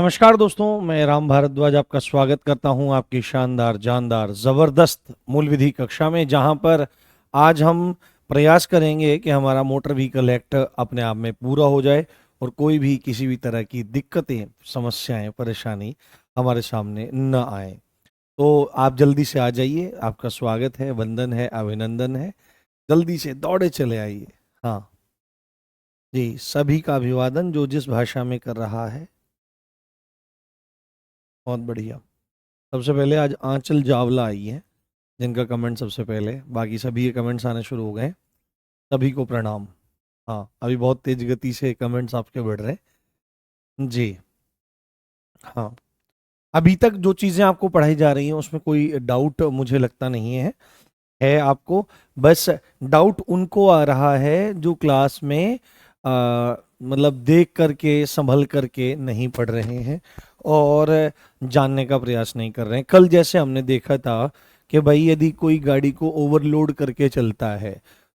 नमस्कार दोस्तों, मैं राम भारद्वाज आपका स्वागत करता हूं आपकी शानदार जानदार ज़बरदस्त मूल विधि कक्षा में, जहां पर आज हम प्रयास करेंगे कि हमारा मोटर व्हीकल एक्ट अपने आप में पूरा हो जाए और कोई भी किसी भी तरह की दिक्कतें, समस्याएं, परेशानी हमारे सामने न आए। तो आप जल्दी से आ जाइए, आपका स्वागत है, वंदन है, अभिनंदन है। जल्दी से दौड़े चले आइए। हाँ जी, सभी का अभिवादन जो जिस भाषा में कर रहा है। बहुत बढ़िया। सबसे पहले आज आंचल चावला आई है, जिनका कमेंट सबसे पहले, बाकी सभी के कमेंट्स आने शुरू हो गए। सभी को प्रणाम। हाँ, अभी बहुत तेज गति से कमेंट्स आपके बढ़ रहे हैं जी। हाँ, अभी तक जो चीज़ें आपको पढ़ाई जा रही हैं उसमें कोई डाउट मुझे लगता नहीं है आपको। बस डाउट उनको आ रहा है जो क्लास में मतलब देख करके संभल करके नहीं पढ़ रहे हैं और जानने का प्रयास नहीं कर रहे हैं। कल जैसे हमने देखा था कि भाई यदि कोई गाड़ी को ओवरलोड करके चलता है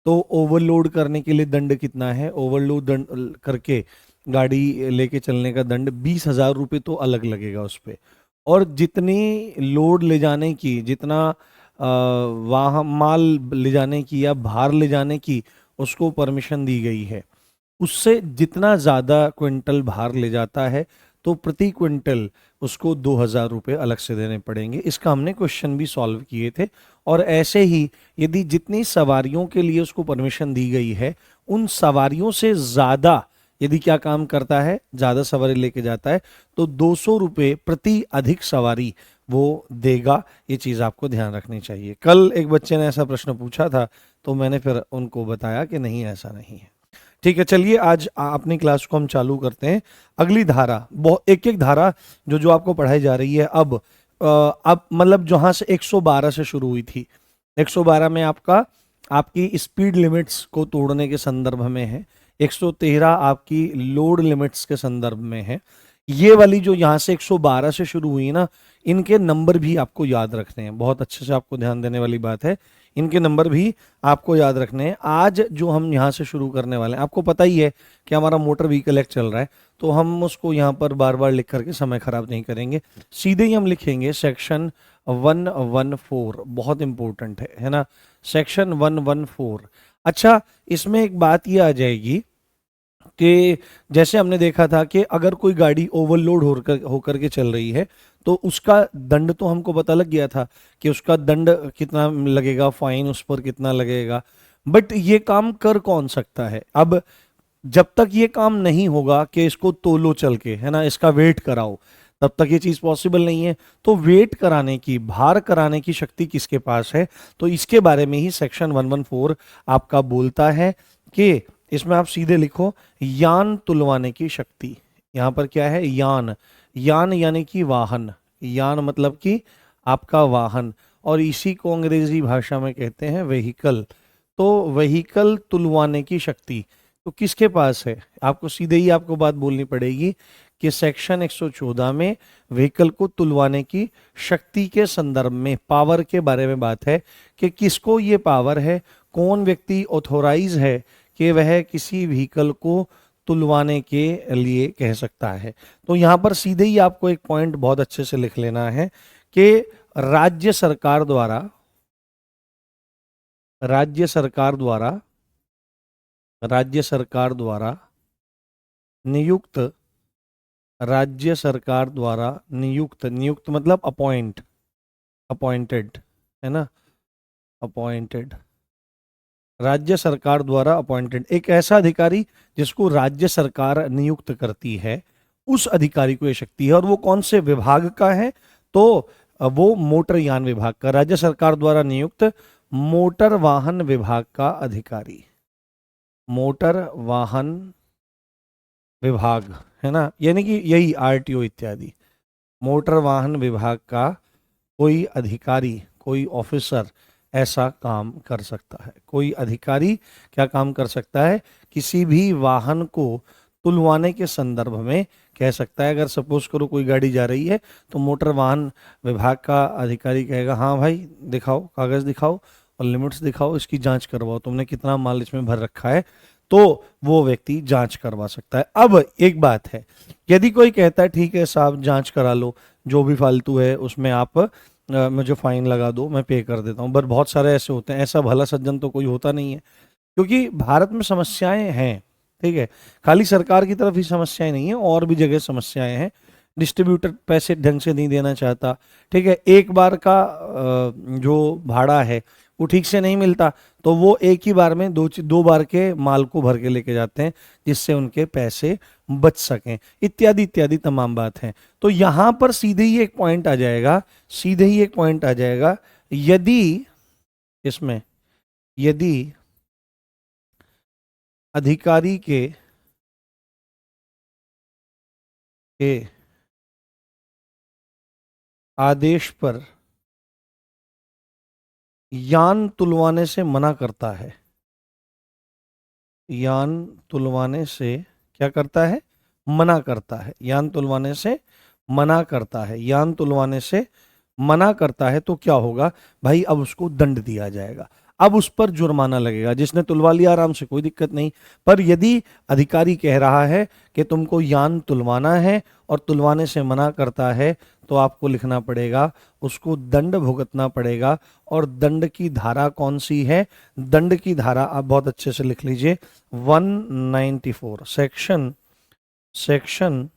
तो ओवरलोड करने के लिए दंड कितना है, ओवरलोड दंड करके गाड़ी लेके चलने का दंड 20,000 रुपये तो अलग लगेगा उस पर। और जितनी लोड ले जाने की, जितना वाहन माल ले जाने की या भार ले जाने की उसको परमिशन दी गई है, उससे जितना ज़्यादा क्विंटल भार ले जाता है तो प्रति क्विंटल उसको 2,000 रुपये अलग से देने पड़ेंगे। इसका हमने क्वेश्चन भी सॉल्व किए थे। और ऐसे ही यदि जितनी सवारियों के लिए उसको परमिशन दी गई है उन सवारियों से ज़्यादा यदि क्या काम करता है, ज़्यादा सवारी लेके जाता है, तो 200 रुपये प्रति अधिक सवारी वो देगा। ये चीज़ आपको ध्यान रखनी चाहिए। कल एक बच्चे ने ऐसा प्रश्न पूछा था तो मैंने फिर उनको बताया कि नहीं, ऐसा नहीं है। ठीक है, चलिए आज अपनी क्लास को हम चालू करते हैं। अगली धारा, बहुत एक एक धारा जो जो आपको पढ़ाई जा रही है अब मतलब जहां से 112 से शुरू हुई थी, 112 में आपकी स्पीड लिमिट्स को तोड़ने के संदर्भ में है, 113 आपकी लोड लिमिट्स के संदर्भ में है। ये वाली जो यहाँ से 112 से शुरू हुई ना, इनके नंबर भी आपको याद रखने हैं। बहुत अच्छे से आपको ध्यान देने वाली बात है, इनके नंबर भी आपको याद रखने हैं। आज जो हम यहाँ से शुरू करने वाले हैं, आपको पता ही है कि हमारा मोटर व्हीकल एक्ट चल रहा है, तो हम उसको यहाँ पर बार बार लिख करके समय खराब नहीं करेंगे। सीधे ही हम लिखेंगे सेक्शन 114। बहुत इंपॉर्टेंट है ना, सेक्शन 114। अच्छा, इसमें एक बात ये आ जाएगी कि जैसे हमने देखा था कि अगर कोई गाड़ी ओवरलोड होकर के चल रही है तो उसका दंड तो हमको पता लग गया था कि उसका दंड कितना लगेगा, फाइन उस पर कितना लगेगा। बट ये काम कर कौन सकता है? अब जब तक ये काम नहीं होगा कि इसको तोलो चल के, है ना, इसका वेट कराओ, तब तक ये चीज पॉसिबल नहीं है। तो वेट कराने की, भार कराने की शक्ति किसके पास है? तो इसके बारे में ही सेक्शन 114 आपका बोलता है कि इसमें आप सीधे लिखो यान तुलवाने की शक्ति। यहां पर क्या है? यान। यान यानी कि वाहन। यान मतलब कि आपका वाहन, और इसी को अंग्रेजी भाषा में कहते हैं व्हीकल। तो व्हीकल तुलवाने की शक्ति तो किसके पास है? आपको सीधे ही आपको बात बोलनी पड़ेगी कि सेक्शन 114 में व्हीकल को तुलवाने की शक्ति के संदर्भ में पावर के बारे में बात है कि किसको ये पावर है, कौन व्यक्ति ऑथोराइज है कि वह किसी व्हीकल को तुलवाने के लिए कह सकता है। तो यहां पर सीधे ही आपको एक पॉइंट बहुत अच्छे से लिख लेना है कि राज्य सरकार द्वारा राज्य सरकार द्वारा राज्य सरकार द्वारा नियुक्त राज्य सरकार द्वारा नियुक्त, नियुक्त मतलब अपॉइंटेड, है ना, अपॉइंटेड, राज्य सरकार द्वारा अपॉइंटेड एक ऐसा अधिकारी जिसको राज्य सरकार नियुक्त करती है, उस अधिकारी को ये शक्ति है। और वो कौन से विभाग का है? तो वो मोटर यान विभाग का, राज्य सरकार द्वारा नियुक्त मोटर वाहन विभाग का अधिकारी, मोटर वाहन विभाग, है ना, यानी कि यही आरटीओ इत्यादि। मोटर वाहन विभाग का कोई अधिकारी, कोई ऑफिसर ऐसा काम कर सकता है। कोई अधिकारी क्या काम कर सकता है? किसी भी वाहन को तुलवाने के संदर्भ में कह सकता है। अगर सपोज करो कोई गाड़ी जा रही है तो मोटर वाहन विभाग का अधिकारी कहेगा, हाँ भाई दिखाओ, कागज दिखाओ और लिमिट्स दिखाओ, इसकी जांच करवाओ, तुमने कितना माल इसमें भर रखा है। तो वो व्यक्ति जांच करवा सकता है। अब एक बात है, यदि कोई कहता है ठीक है साहब जांच करा लो, जो भी फालतू है उसमें आप मुझे फाइन लगा दो, मैं पे कर देता हूँ, पर बहुत सारे ऐसे होते हैं, ऐसा भला सज्जन तो कोई होता नहीं है, क्योंकि भारत में समस्याएं हैं, ठीक है, खाली सरकार की तरफ ही समस्याएं नहीं है, और भी जगह समस्याएं हैं। डिस्ट्रीब्यूटर पैसे ढंग से नहीं देना चाहता, ठीक है, एक बार का जो भाड़ा है वो ठीक से नहीं मिलता, तो वो एक ही बार में दो बार के माल को भर के लेके जाते हैं, जिससे उनके पैसे बच सकें, इत्यादि इत्यादि तमाम बात है। तो यहां पर सीधे ही एक पॉइंट आ जाएगा, सीधे ही एक पॉइंट आ जाएगा, यदि इसमें यदि अधिकारी के आदेश पर यान तुलवाने से मना करता है, यान तुलवाने से क्या करता है, मना करता है, यान तुलवाने से मना करता है, यान तुलवाने से मना करता है, तो क्या होगा भाई, अब उसको दंड दिया जाएगा, अब उस पर जुर्माना लगेगा। जिसने तुलवा लिया आराम से, कोई दिक्कत नहीं, पर यदि अधिकारी कह रहा है कि तुमको यान तुलवाना है और तुलवाने से मना करता है, तो आपको लिखना पड़ेगा, उसको दंड भुगतना पड़ेगा। और दंड की धारा कौन सी है, दंड की धारा आप बहुत अच्छे से लिख लीजिए, 194 सेक्शन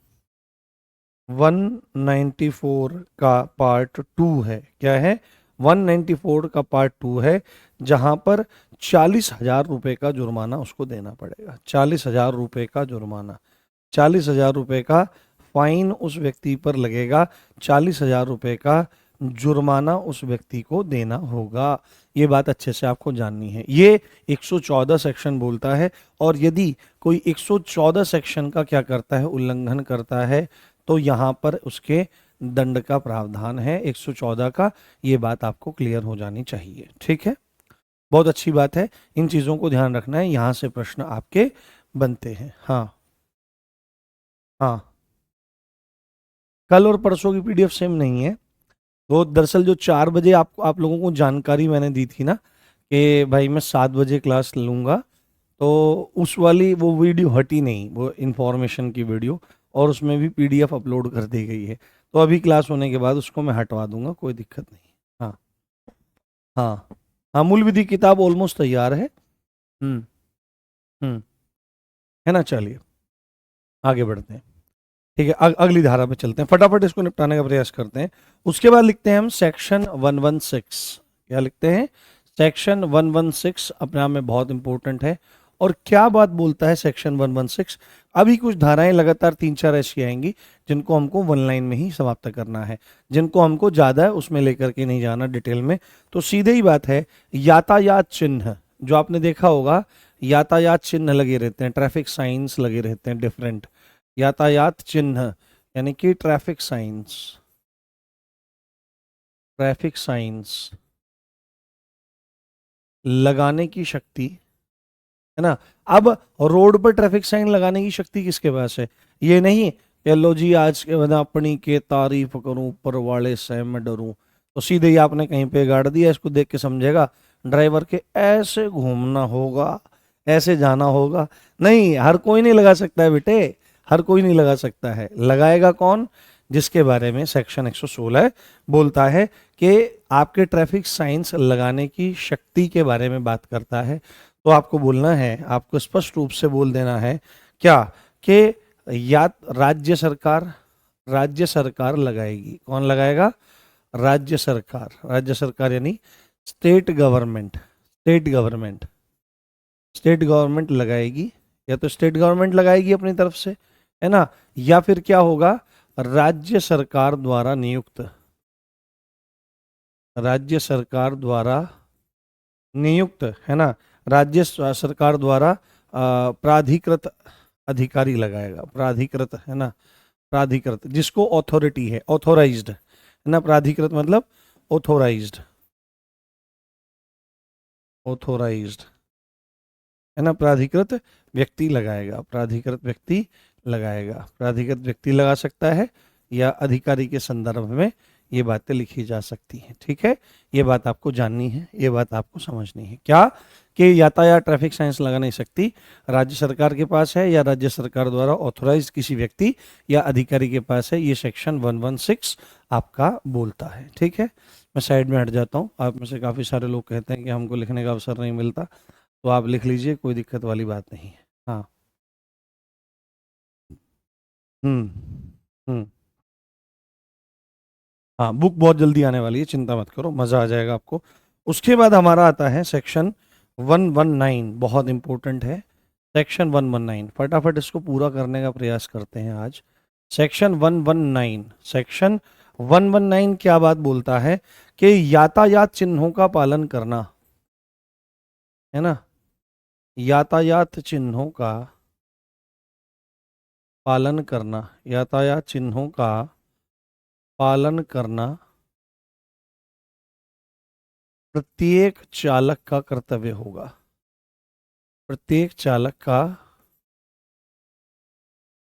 194 का पार्ट 2 है, क्या है, 194 का पार्ट 2 है, जहां पर 40,000 रुपए का जुर्माना उसको देना पड़ेगा, 40,000 रुपए का जुर्माना, 40,000 रुपए का फाइन उस व्यक्ति पर लगेगा, 40,000 रुपए का जुर्माना उस व्यक्ति को देना होगा। ये बात अच्छे से आपको जाननी है, ये 114 सेक्शन बोलता है, और यदि कोई 114 सेक्शन का क्या करता है, उल्लंघन करता है, तो यहां पर उसके दंड का प्रावधान है 114 का। ये बात आपको क्लियर हो जानी चाहिए, ठीक है, बहुत अच्छी बात है, इन चीजों को ध्यान रखना है, यहां से प्रश्न आपके बनते हैं। हाँ हाँ, कल और परसों की पीडीएफ सेम नहीं है, वो दरअसल जो 4 बजे आप लोगों को जानकारी मैंने दी थी ना, कि भाई मैं 7 बजे क्लास लूंगा, तो उस वाली वो वीडियो हटी नहीं, वो इंफॉर्मेशन की वीडियो, और उसमें भी पीडीएफ अपलोड कर दी गई है, तो अभी क्लास होने के बाद उसको मैं हटवा दूंगा, कोई दिक्कत नहीं। हाँ हाँ हाँ, मूल विधि किताब ऑलमोस्ट तैयार है। हम्म हम्म, है ना, चलिए आगे बढ़ते हैं, ठीक है, अगली धारा पे चलते हैं, फटाफट इसको निपटाने का प्रयास करते हैं। उसके बाद लिखते हैं हम सेक्शन 116, क्या लिखते हैं, सेक्शन 116 अपने आप में बहुत इंपॉर्टेंट है। और क्या बात बोलता है सेक्शन 116, अभी कुछ धाराएं लगातार 3-4 ऐसी आएंगी जिनको हमको वन लाइन में ही समाप्त करना है, जिनको हमको ज्यादा उसमें लेकर के नहीं जाना डिटेल में। तो सीधे ही बात है, यातायात चिन्ह, जो आपने देखा होगा, यातायात चिन्ह लगे रहते हैं, ट्रैफिक साइंस लगे रहते हैं डिफरेंट, यातायात चिन्ह यानी कि ट्रैफिक साइंस, ट्रैफिक साइंस लगाने की शक्ति, है ना। अब रोड पर ट्रैफिक साइन लगाने की शक्ति किसके पास है, ये नहीं कि लो जी आज के बाद अपनी के तारीफ करूं ऊपर वाले से मैं डरूं, तो सीधे ही आपने कहीं पे गाड़ दिया, इसको देख के समझेगा ड्राइवर के ऐसे घूमना होगा, ऐसे जाना होगा, नहीं, हर कोई नहीं लगा सकता है बेटे, हर कोई नहीं लगा सकता है, लगाएगा कौन, जिसके बारे में सेक्शन 116 बोलता है कि आपके ट्रैफिक साइंस लगाने की शक्ति के बारे में बात करता है। तो आपको बोलना है, आपको स्पष्ट रूप से बोल देना है क्या, कि या राज्य सरकार लगाएगी, कौन लगाएगा, राज्य सरकार, राज्य सरकार यानी state government, state government, state government लगाएगी, या तो स्टेट गवर्नमेंट लगाएगी अपनी तरफ से, है ना, या फिर क्या होगा, राज्य सरकार द्वारा नियुक्त, राज्य सरकार द्वारा नियुक्त, है ना, राज्य सरकार द्वारा प्राधिकृत अधिकारी लगाएगा, प्राधिकृत, है ना, प्राधिकृत जिसको ऑथोरिटी है, ऑथोराइज्ड, है ना, प्राधिकृत मतलब ऑथोराइज्ड, ऑथोराइज्ड, है ना, प्राधिकृत व्यक्ति लगाएगा, प्राधिकृत व्यक्ति लगाएगा, प्राधिकृत व्यक्ति लगा सकता है, या अधिकारी के संदर्भ में ये बातें लिखी जा सकती हैं। ठीक है, ये बात आपको जाननी है, ये बात आपको समझनी है। क्या कि यातायात ट्रैफिक साइंस लगा नहीं सकती, राज्य सरकार के पास है या राज्य सरकार द्वारा ऑथोराइज किसी व्यक्ति या अधिकारी के पास है, ये सेक्शन 116 आपका बोलता है। ठीक है, मैं साइड में हट जाता हूँ। आप में से काफ़ी सारे लोग कहते हैं कि हमको लिखने का अवसर नहीं मिलता, तो आप लिख लीजिए, कोई दिक्कत वाली बात नहीं है। हाँ। हम्म। हम्म। हाँ, बुक बहुत जल्दी आने वाली है, चिंता मत करो, मज़ा आ जाएगा आपको। उसके बाद हमारा आता है सेक्शन 119, बहुत इंपॉर्टेंट है। सेक्शन 119 फटाफट इसको पूरा करने का प्रयास करते हैं आज। सेक्शन 119, सेक्शन 119 क्या बात बोलता है कि यातायात चिन्हों का पालन करना, है ना, यातायात चिन्हों का पालन करना, यातायात चिन्हों का पालन करना प्रत्येक चालक का कर्तव्य होगा। प्रत्येक चालक का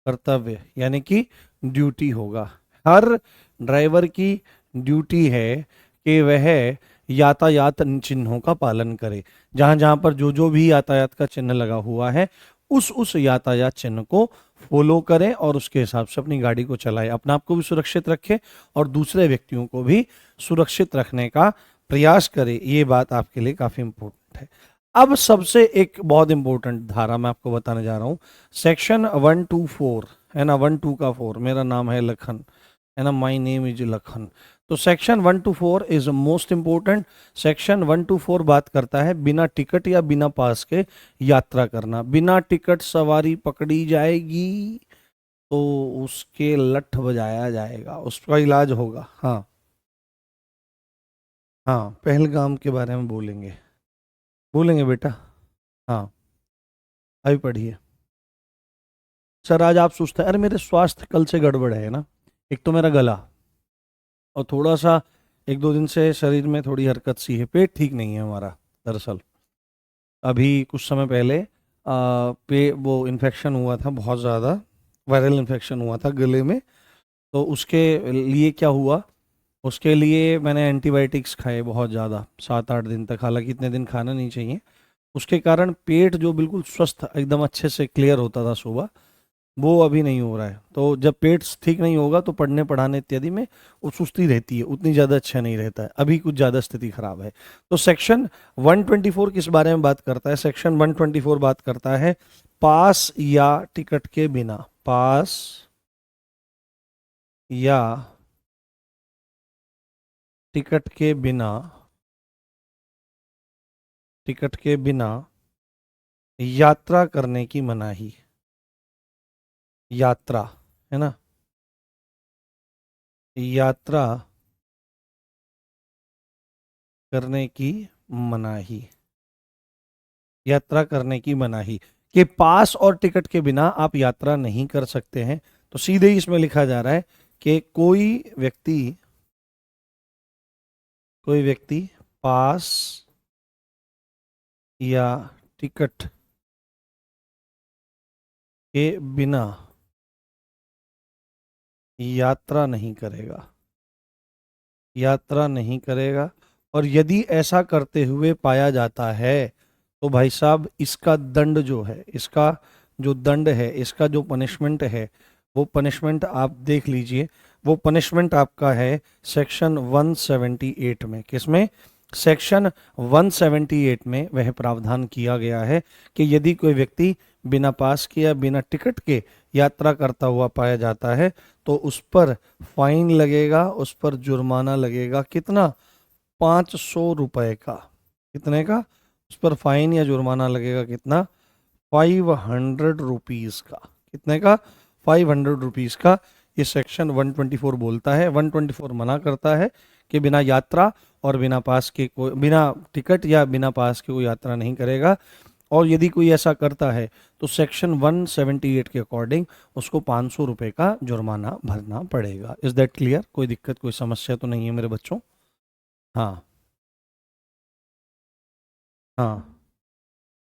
कर्तव्य यानी कि ड्यूटी होगा। हर ड्राइवर की ड्यूटी है कि वह यातायात चिन्हों का पालन करे। जहां जहां पर जो जो भी यातायात का चिन्ह लगा हुआ है, उस यातायात चिन्ह को फॉलो करें और उसके हिसाब से अपनी गाड़ी को चलाएं, अपने आप को भी सुरक्षित रखें और दूसरे व्यक्तियों को भी सुरक्षित रखने का प्रयास करें। ये बात आपके लिए काफी इंपॉर्टेंट है। अब सबसे एक बहुत इंपॉर्टेंट धारा मैं आपको बताने जा रहा हूं, सेक्शन 124, है ना, 12 का 4, मेरा नाम है लखन, है ना, माई नेम इज लखन। तो section 124 is most important. Section 124 बात करता है बिना टिकट या बिना पास के यात्रा करना। बिना टिकट सवारी पकड़ी जाएगी तो उसके लठ बजाया जाएगा, उसका इलाज होगा। हाँ। हाँ, पहलगाम के बारे में बोलेंगे, बोलेंगे बेटा। हाँ, अभी पढ़िए। सर आज आप सोचते हैं अरे मेरे स्वास्थ्य कल से गड़बड़ है ना, एक तो मेरा गला, और थोड़ा सा एक दो दिन से शरीर में थोड़ी हरकत सी है, पेट ठीक नहीं है हमारा दरअसल। अभी कुछ समय पहले पे वो इन्फेक्शन हुआ था बहुत ज़्यादा, वायरल इन्फेक्शन हुआ था गले में। तो उसके लिए क्या हुआ, उसके लिए मैंने एंटीबायोटिक्स खाए बहुत ज़्यादा, 7-8 दिन तक, हालांकि इतने दिन खाना नहीं चाहिए। उसके कारण पेट जो बिल्कुल स्वस्थ एकदम अच्छे से क्लियर होता था सुबह, वो अभी नहीं हो रहा है। तो जब पेट ठीक नहीं होगा तो पढ़ने पढ़ाने इत्यादि में वो सुस्ती रहती है, उतनी ज़्यादा अच्छा नहीं रहता है। अभी कुछ ज़्यादा स्थिति खराब है। तो सेक्शन 124 किस बारे में बात करता है? सेक्शन 124 बात करता है पास या टिकट के बिना, पास या टिकट के बिना, टिकट के बिना यात्रा करने की मनाही। यात्रा, है ना, यात्रा करने की मनाही, यात्रा करने की मनाही, कि पास और टिकट के बिना आप यात्रा नहीं कर सकते हैं। तो सीधे ही इसमें लिखा जा रहा है कि कोई व्यक्ति पास या टिकट के बिना यात्रा नहीं करेगा, यात्रा नहीं करेगा। और यदि ऐसा करते हुए पाया जाता है तो भाई साहब इसका दंड जो है, इसका जो दंड है, इसका जो पनिशमेंट है, वो पनिशमेंट आप देख लीजिए। वो पनिशमेंट आपका है सेक्शन 178 में। किसमें? सेक्शन 178 में वह प्रावधान किया गया है कि यदि कोई व्यक्ति बिना पास के या बिना टिकट के यात्रा करता हुआ पाया जाता है तो उस पर फाइन लगेगा, उस पर जुर्माना लगेगा। कितना? 500 रुपए का। कितने का? उस पर फाइन या जुर्माना लगेगा कितना? 500 रुपीज का। कितने का? 500 रुपीज का। ये सेक्शन 124 बोलता है। 124 मना करता है कि बिना यात्रा और बिना पास के कोई, बिना टिकट या बिना पास के कोई यात्रा नहीं करेगा। और यदि कोई ऐसा करता है तो सेक्शन 178 के अकॉर्डिंग उसको 500 रुपए का जुर्माना भरना पड़ेगा। Is that clear? कोई दिक्कत, कोई समस्या तो नहीं है मेरे बच्चों? हाँ। हाँ,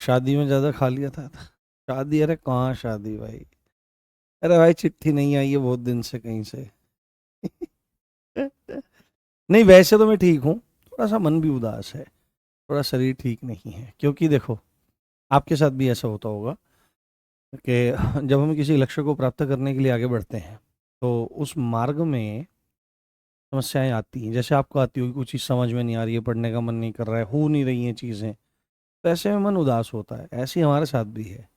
शादी में ज़्यादा खा लिया था। शादी? अरे कहाँ शादी भाई, अरे भाई चिट्ठी नहीं आई है बहुत दिन से कहीं से। नहीं वैसे तो मैं ठीक हूँ, थोड़ा सा मन भी उदास है, थोड़ा शरीर ठीक नहीं है, क्योंकि देखो आपके साथ भी ऐसा होता होगा कि जब हम किसी लक्ष्य को प्राप्त करने के लिए आगे बढ़ते हैं तो उस मार्ग में समस्याएं आती हैं, जैसे आपको आती होगी कुछ चीज़ समझ में नहीं आ रही है, पढ़ने का मन नहीं कर रहा है, हो नहीं रही हैं चीज़ें, तो ऐसे में मन उदास होता है। ऐसे ही हमारे साथ भी है।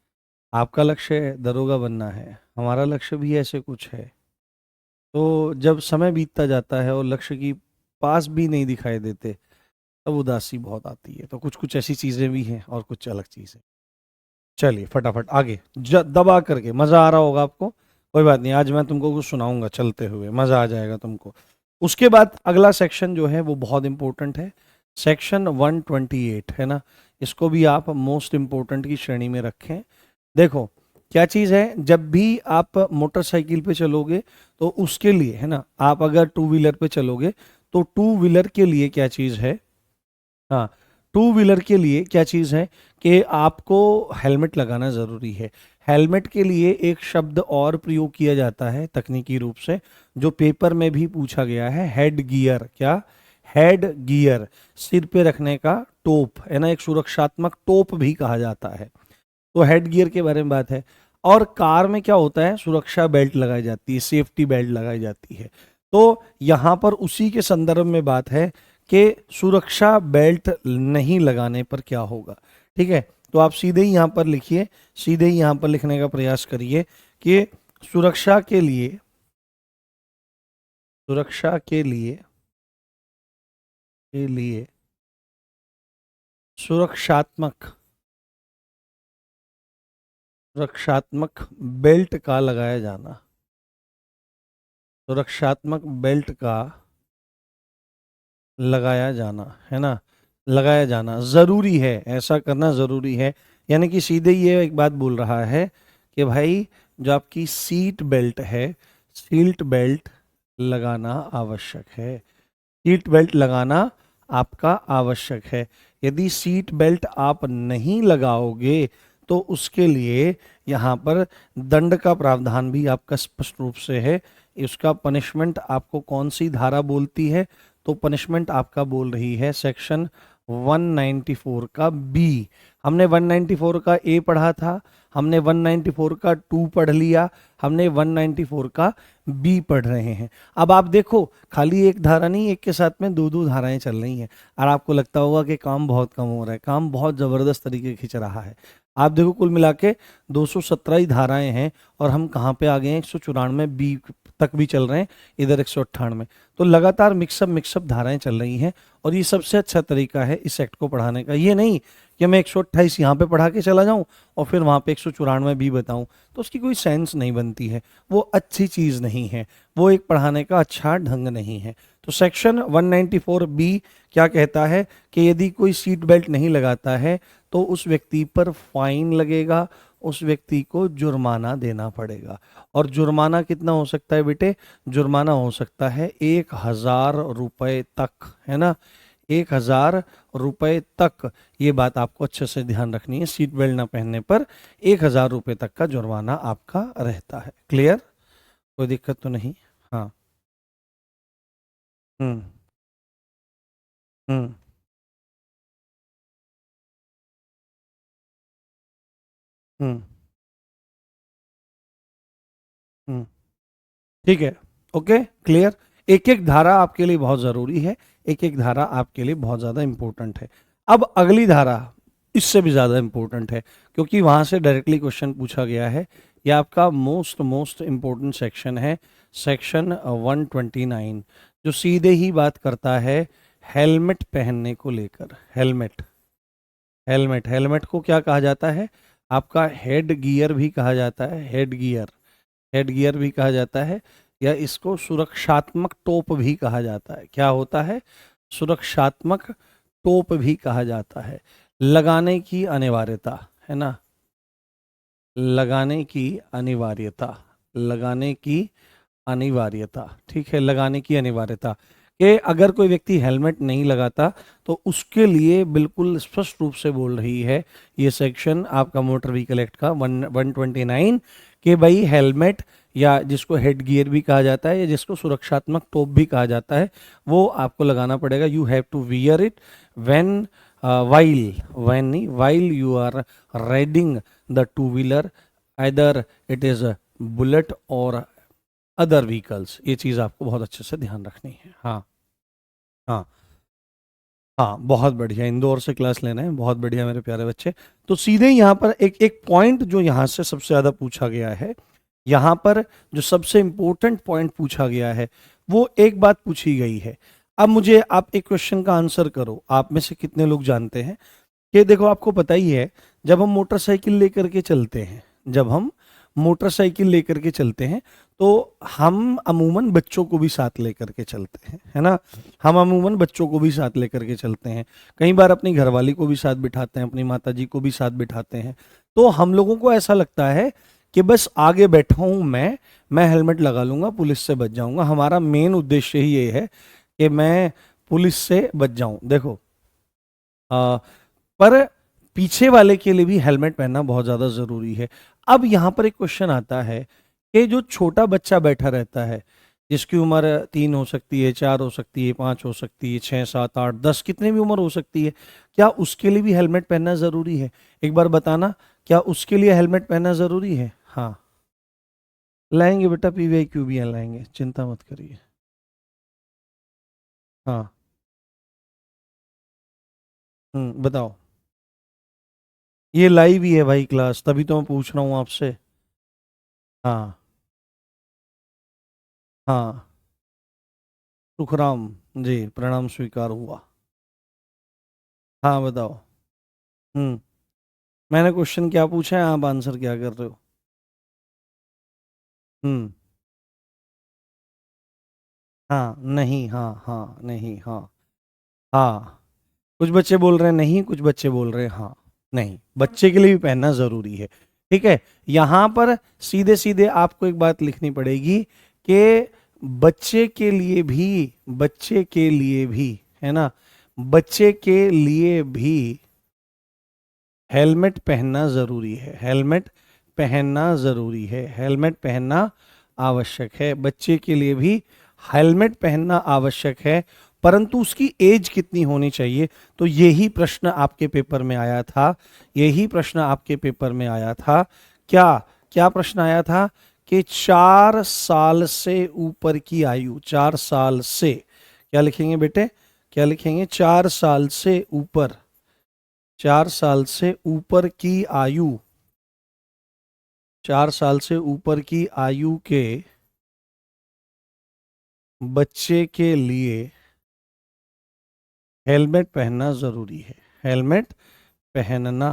आपका लक्ष्य दरोगा बनना है, हमारा लक्ष्य भी ऐसे कुछ है। तो जब समय बीतता जाता है और लक्ष्य की पास भी नहीं दिखाई देते, तब उदासी बहुत आती है। तो कुछ कुछ ऐसी चीज़ें भी हैं और कुछ अलग चीज़ें। चलिए फटाफट आगे, दबा करके, मज़ा आ रहा होगा आपको, कोई बात नहीं, आज मैं तुमको कुछ सुनाऊंगा चलते हुए, मज़ा आ जाएगा तुमको। उसके बाद अगला सेक्शन जो है वो बहुत इंपॉर्टेंट है, सेक्शन 128 है ना, इसको भी आप मोस्ट इम्पोर्टेंट की श्रेणी में रखें। देखो क्या चीज़ है, जब भी आप मोटरसाइकिल पे चलोगे तो उसके लिए है ना, आप अगर टू व्हीलर पे चलोगे तो टू व्हीलर के लिए क्या चीज़ है, हाँ, टू व्हीलर के लिए क्या चीज़ है कि आपको हेलमेट लगाना ज़रूरी है। हेलमेट के लिए एक शब्द और प्रयोग किया जाता है तकनीकी रूप से, जो पेपर में भी पूछा गया है, हेड गियर। क्या? हेड गियर, सिर पे रखने का टोप है ना, एक सुरक्षात्मक टोप भी कहा जाता है। तो हेड गियर के बारे में बात है। और कार में क्या होता है, सुरक्षा बेल्ट लगाई जाती है, सेफ्टी बेल्ट लगाई जाती है। तो यहाँ पर उसी के संदर्भ में बात है कि सुरक्षा बेल्ट नहीं लगाने पर क्या होगा। ठीक है, तो आप सीधे ही यहाँ पर लिखिए, सीधे ही यहाँ पर लिखने का प्रयास करिए कि सुरक्षा के लिए, सुरक्षा के लिए सुरक्षात्मक सुरक्षात्मक बेल्ट का लगाया जाना, सुरक्षात्मक बेल्ट का लगाया जाना है ना, लगाया जाना ज़रूरी है, ऐसा करना ज़रूरी है। यानी कि सीधे ये एक बात बोल रहा है कि भाई जो आपकी सीट बेल्ट है, सीट बेल्ट लगाना आवश्यक है, सीट बेल्ट लगाना आपका आवश्यक है। यदि सीट बेल्ट आप नहीं लगाओगे तो उसके लिए यहाँ पर दंड का प्रावधान भी आपका स्पष्ट रूप से है। इसका पनिशमेंट आपको कौन सी धारा बोलती है, तो पनिशमेंट आपका बोल रही है सेक्शन 194 का बी। हमने 194 का ए पढ़ा था, हमने 194 का 2 पढ़ लिया, हमने 194 का बी पढ़ रहे हैं। अब आप देखो खाली एक धारा नहीं, एक के साथ में दो दो धाराएं चल रही हैं, और आपको लगता होगा कि काम बहुत कम हो रहा है, काम बहुत ज़बरदस्त तरीके खिंच रहा है। आप देखो कुल मिला के 217 ही धाराएं हैं और हम कहाँ पे आ गए हैं, 194 बी तक भी चल रहे हैं, इधर 198। तो लगातार मिक्सअप धाराएं चल रही हैं, और ये सबसे अच्छा तरीका है इस एक्ट को पढ़ाने का। ये नहीं कि मैं 128 यहाँ पे पढ़ा के चला जाऊँ और फिर वहाँ पे 194 भी बताऊँ, तो उसकी कोई सेंस नहीं बनती है, वो अच्छी चीज़ नहीं है, वो एक पढ़ाने का अच्छा ढंग नहीं है। तो सेक्शन 194 बी क्या कहता है कि यदि कोई सीट बेल्ट नहीं लगाता है तो उस व्यक्ति पर फाइन लगेगा, उस व्यक्ति को जुर्माना देना पड़ेगा। और जुर्माना कितना हो सकता है बेटे? जुर्माना हो सकता है 1000 रुपये तक, है ना, 1000 रुपये तक। ये बात आपको अच्छे से ध्यान रखनी है, सीट बेल्ट ना पहनने पर 1000 रुपये तक का जुर्माना आपका रहता है। क्लियर? कोई दिक्कत तो नहीं? हाँ। हम्म। हम्म। हम्म। हम्म। ठीक है, ओके, क्लियर। एक एक धारा आपके लिए बहुत ज़रूरी है, एक एक धारा आपके लिए बहुत ज़्यादा इंपॉर्टेंट है। अब अगली धारा इससे भी ज़्यादा इंपॉर्टेंट है, क्योंकि वहाँ से डायरेक्टली क्वेश्चन पूछा गया है। यह आपका मोस्ट मोस्ट इम्पोर्टेंट सेक्शन है, सेक्शन 129, जो सीधे ही बात करता है हेलमेट पहनने को लेकर। हेलमेट, हेलमेट, हेलमेट को क्या कहा जाता है? आपका हेड गियर भी कहा जाता है, हेड गियर, हेड गियर भी कहा जाता है, या इसको सुरक्षात्मक टोप भी कहा जाता है। क्या होता है? सुरक्षात्मक टोप भी कहा जाता है। लगाने की अनिवार्यता, है ना, लगाने की अनिवार्यता, लगाने की अनिवार्यता, ठीक है, लगाने की अनिवार्यता कि अगर कोई व्यक्ति हेलमेट नहीं लगाता तो उसके लिए बिल्कुल स्पष्ट रूप से बोल रही है ये सेक्शन आपका मोटर व्हीकल एक्ट का 129 कि भाई हेलमेट या जिसको हेड गियर भी कहा जाता है या जिसको सुरक्षात्मक टोप भी कहा जाता है, वो आपको लगाना पड़ेगा। You have to wear it when while you are riding the two wheeler, either it is Bullet और अदर व्हीकल्स। ये चीज़ आपको बहुत अच्छे से ध्यान रखनी है। हाँ हाँ हाँ, बहुत बढ़िया, इंदौर से क्लास लेना है, बहुत बढ़िया मेरे प्यारे बच्चे। तो सीधे यहाँ पर एक एक पॉइंट जो यहाँ से सबसे ज़्यादा पूछा गया है, यहाँ पर जो सबसे इम्पोर्टेंट पॉइंट पूछा गया है, वो एक बात पूछी गई है। अब मुझे आप एक क्वेश्चन का आंसर करो, आप में से कितने लोग जानते हैं कि देखो आपको पता ही है, जब हम मोटरसाइकिल लेकर के चलते हैं, जब हम मोटरसाइकिल लेकर के चलते हैं तो हम अमूमन बच्चों को भी साथ लेकर के चलते हैं, है ना। हम अमूमन बच्चों को भी साथ लेकर के चलते हैं, कई बार अपनी घरवाली को भी साथ बिठाते हैं, अपनी माता जी को भी साथ बिठाते हैं। तो हम लोगों को ऐसा लगता है कि बस आगे बैठा हूं मैं हेलमेट लगा लूंगा, पुलिस से बच जाऊंगा। हमारा मेन उद्देश्य ही ये है कि मैं पुलिस से बच जाऊं। देखो पर पीछे वाले के लिए भी हेलमेट पहनना बहुत ज़्यादा ज़रूरी है। अब यहाँ पर एक क्वेश्चन आता है कि जो छोटा बच्चा बैठा रहता है, जिसकी उम्र 3 हो सकती है, 4 हो सकती है, 5 हो सकती है, 6, 7, 8, 10, कितने भी उम्र हो सकती है, क्या उसके लिए भी हेलमेट पहनना ज़रूरी है? एक बार बताना, क्या उसके लिए हेलमेट पहनना ज़रूरी है? हाँ, लाएंगे बेटा, पीवीआई क्यूबीएन लाएंगे, चिंता मत करिए। हाँ, बताओ। ये लाइव ही है भाई क्लास, तभी तो मैं पूछ रहा हूँ आपसे। हाँ हाँ, सुखराम जी, प्रणाम स्वीकार हुआ। हाँ बताओ। हम्म, मैंने क्वेश्चन क्या पूछा है, आप आंसर क्या कर रहे हो? हम्म, हाँ नहीं, हाँ हाँ नहीं, हाँ हाँ। कुछ बच्चे बोल रहे हैं नहीं, कुछ बच्चे बोल रहे हैं हाँ। नहीं, बच्चे के लिए भी पहनना जरूरी है। ठीक है, यहाँ पर सीधे सीधे आपको एक बात लिखनी पड़ेगी कि बच्चे के लिए भी, बच्चे के लिए भी, है ना, बच्चे के लिए भी हेलमेट पहनना जरूरी है। हेलमेट पहनना जरूरी है, हेलमेट पहनना आवश्यक है। बच्चे के लिए भी हेलमेट पहनना आवश्यक है, परंतु उसकी एज कितनी होनी चाहिए? तो यही प्रश्न आपके पेपर में आया था, यही प्रश्न आपके पेपर में आया था। क्या क्या प्रश्न आया था कि 4 साल से ऊपर की आयु, 4 साल से, क्या लिखेंगे बेटे, क्या लिखेंगे? 4 साल से ऊपर, 4 साल से ऊपर की आयु, 4 साल से ऊपर की आयु के बच्चे के लिए हेलमेट पहनना जरूरी है। हेलमेट पहनना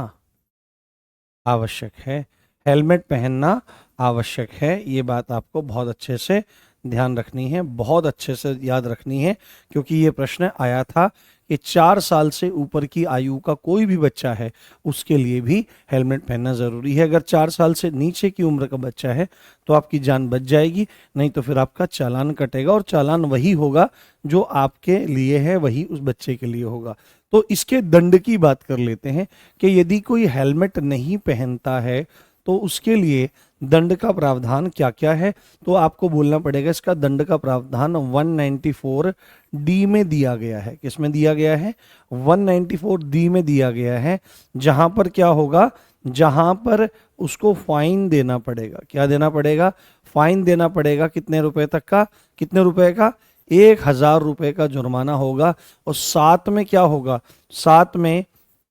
आवश्यक है, हेलमेट पहनना आवश्यक है। ये बात आपको बहुत अच्छे से ध्यान रखनी है, बहुत अच्छे से याद रखनी है, क्योंकि ये प्रश्न आया था कि 4 साल से ऊपर की आयु का कोई भी बच्चा है, उसके लिए भी हेलमेट पहनना ज़रूरी है। अगर 4 साल से नीचे की उम्र का बच्चा है तो आपकी जान बच जाएगी, नहीं तो फिर आपका चालान कटेगा, और चालान वही होगा जो आपके लिए है, वही उस बच्चे के लिए होगा। तो इसके दंड की बात कर लेते हैं कि यदि कोई हेलमेट नहीं पहनता है तो उसके लिए दंड का प्रावधान क्या क्या है। तो आपको बोलना पड़ेगा, इसका दंड का प्रावधान 194 डी में दिया गया है। किस में दिया गया है? 194 डी में दिया गया है, जहां पर क्या होगा, जहां पर उसको फाइन देना पड़ेगा। क्या देना पड़ेगा? फाइन देना पड़ेगा। कितने रुपए तक का? कितने रुपए का? 1000 रुपए का जुर्माना होगा। और साथ में क्या होगा? साथ में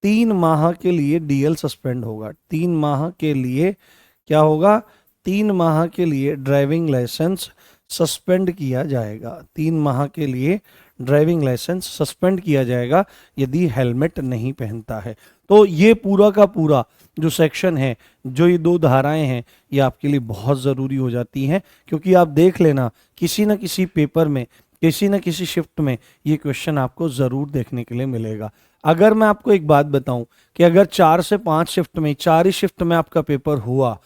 3 माह के लिए डीएल सस्पेंड होगा। 3 माह के लिए क्या होगा? 3 माह के लिए ड्राइविंग लाइसेंस सस्पेंड किया जाएगा। 3 माह के लिए ड्राइविंग लाइसेंस सस्पेंड किया जाएगा यदि हेलमेट नहीं पहनता है। तो ये पूरा का पूरा जो सेक्शन है, जो ये 2 धाराएं हैं, ये आपके लिए बहुत ज़रूरी हो जाती हैं, क्योंकि आप देख लेना किसी न किसी पेपर में, किसी न किसी शिफ्ट में ये क्वेश्चन आपको ज़रूर देखने के लिए मिलेगा। अगर मैं आपको एक बात बताऊं कि अगर 4 से 5 शिफ्ट में, 4 ही शिफ्ट में आपका पेपर हुआ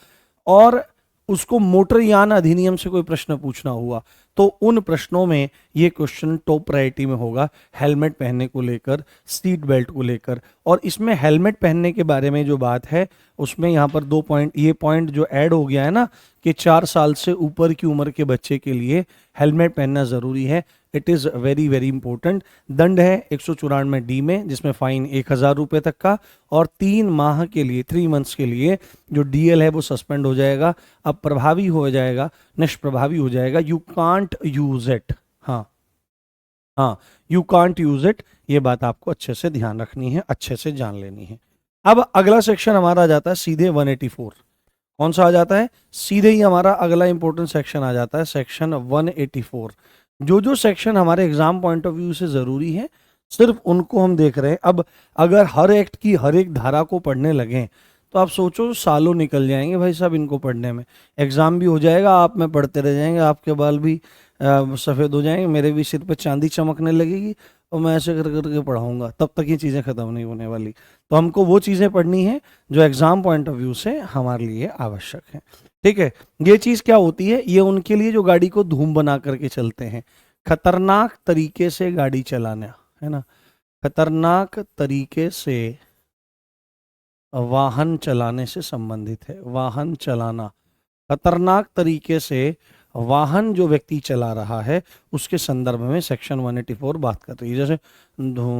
और उसको मोटरयान अधिनियम से कोई प्रश्न पूछना हुआ, तो उन प्रश्नों में ये क्वेश्चन टॉप प्रायोरिटी में होगा, हेलमेट पहनने को लेकर, सीट बेल्ट को लेकर। और इसमें हेलमेट पहनने के बारे में जो बात है उसमें यहाँ पर 2 पॉइंट, ये पॉइंट जो ऐड हो गया है ना कि 4 साल से ऊपर की उम्र के बच्चे के लिए हेलमेट पहनना ज़रूरी है। It is very very important. दंड है 194D में, जिसमें फाइन 1000 रुपये तक का, और 3 माह के लिए, 3 मंथ्स के लिए जो DL है वो सस्पेंड हो जाएगा, अब प्रभावी हो जाएगा, निष्प्रभावी हो जाएगा। You can't use it. हाँ हाँ, यू कांट यूज इट, ये बात आपको अच्छे से ध्यान रखनी है, अच्छे से जान लेनी है। अब अगला सेक्शन हमारा आ जाता है सीधे 184। कौन सा आ जाता है? सीधे ही हमारा अगला इंपॉर्टेंट सेक्शन आ जाता है सेक्शन 184। जो सेक्शन हमारे एग्जाम पॉइंट ऑफ व्यू से जरूरी है सिर्फ उनको हम देख रहे हैं। अब अगर हर एक्ट की हर एक धारा को पढ़ने लगें तो आप सोचो सालों निकल जाएंगे भाई साहब इनको पढ़ने में। एग्जाम भी हो जाएगा, आप में पढ़ते रह जाएंगे, आपके बाल भी सफ़ेद हो जाएंगे, मेरे भी सिर पे चांदी चमकने लगेगी, और मैं ऐसे कर करके पढ़ाऊंगा, तब तक ये चीज़ें ख़त्म नहीं होने वाली। तो हमको वो चीज़ें पढ़नी है जो एग्ज़ाम पॉइंट ऑफ व्यू से हमारे लिए आवश्यक है। ठीक है, ये चीज़ क्या होती है? ये उनके लिए जो गाड़ी को धूम बना करके चलते हैं, खतरनाक तरीके से गाड़ी चलाना, है ना, खतरनाक तरीके से वाहन चलाने से संबंधित है। वाहन चलाना, खतरनाक तरीके से वाहन जो व्यक्ति चला रहा है उसके संदर्भ में सेक्शन 184 बात कर रही है। जैसे धूम,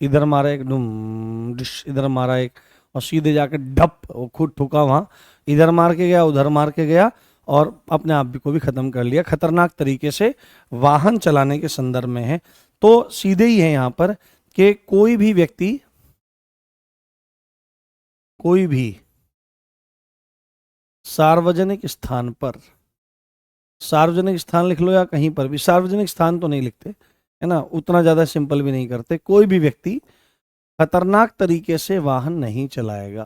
इधर मारा एक, धूम, इधर मारा एक, और सीधे जाके ढप, वो खुद ठुका वहां, इधर मार के गया, उधर मार के गया, और अपने आप को भी खत्म कर लिया। खतरनाक तरीके से वाहन चलाने के संदर्भ में है। तो सीधे ही है यहाँ पर कि कोई भी व्यक्ति, कोई भी सार्वजनिक स्थान पर, सार्वजनिक स्थान लिख लो या कहीं पर भी, सार्वजनिक स्थान तो नहीं लिखते, है ना, उतना ज़्यादा सिंपल भी नहीं करते, कोई भी व्यक्ति खतरनाक तरीके से वाहन नहीं चलाएगा।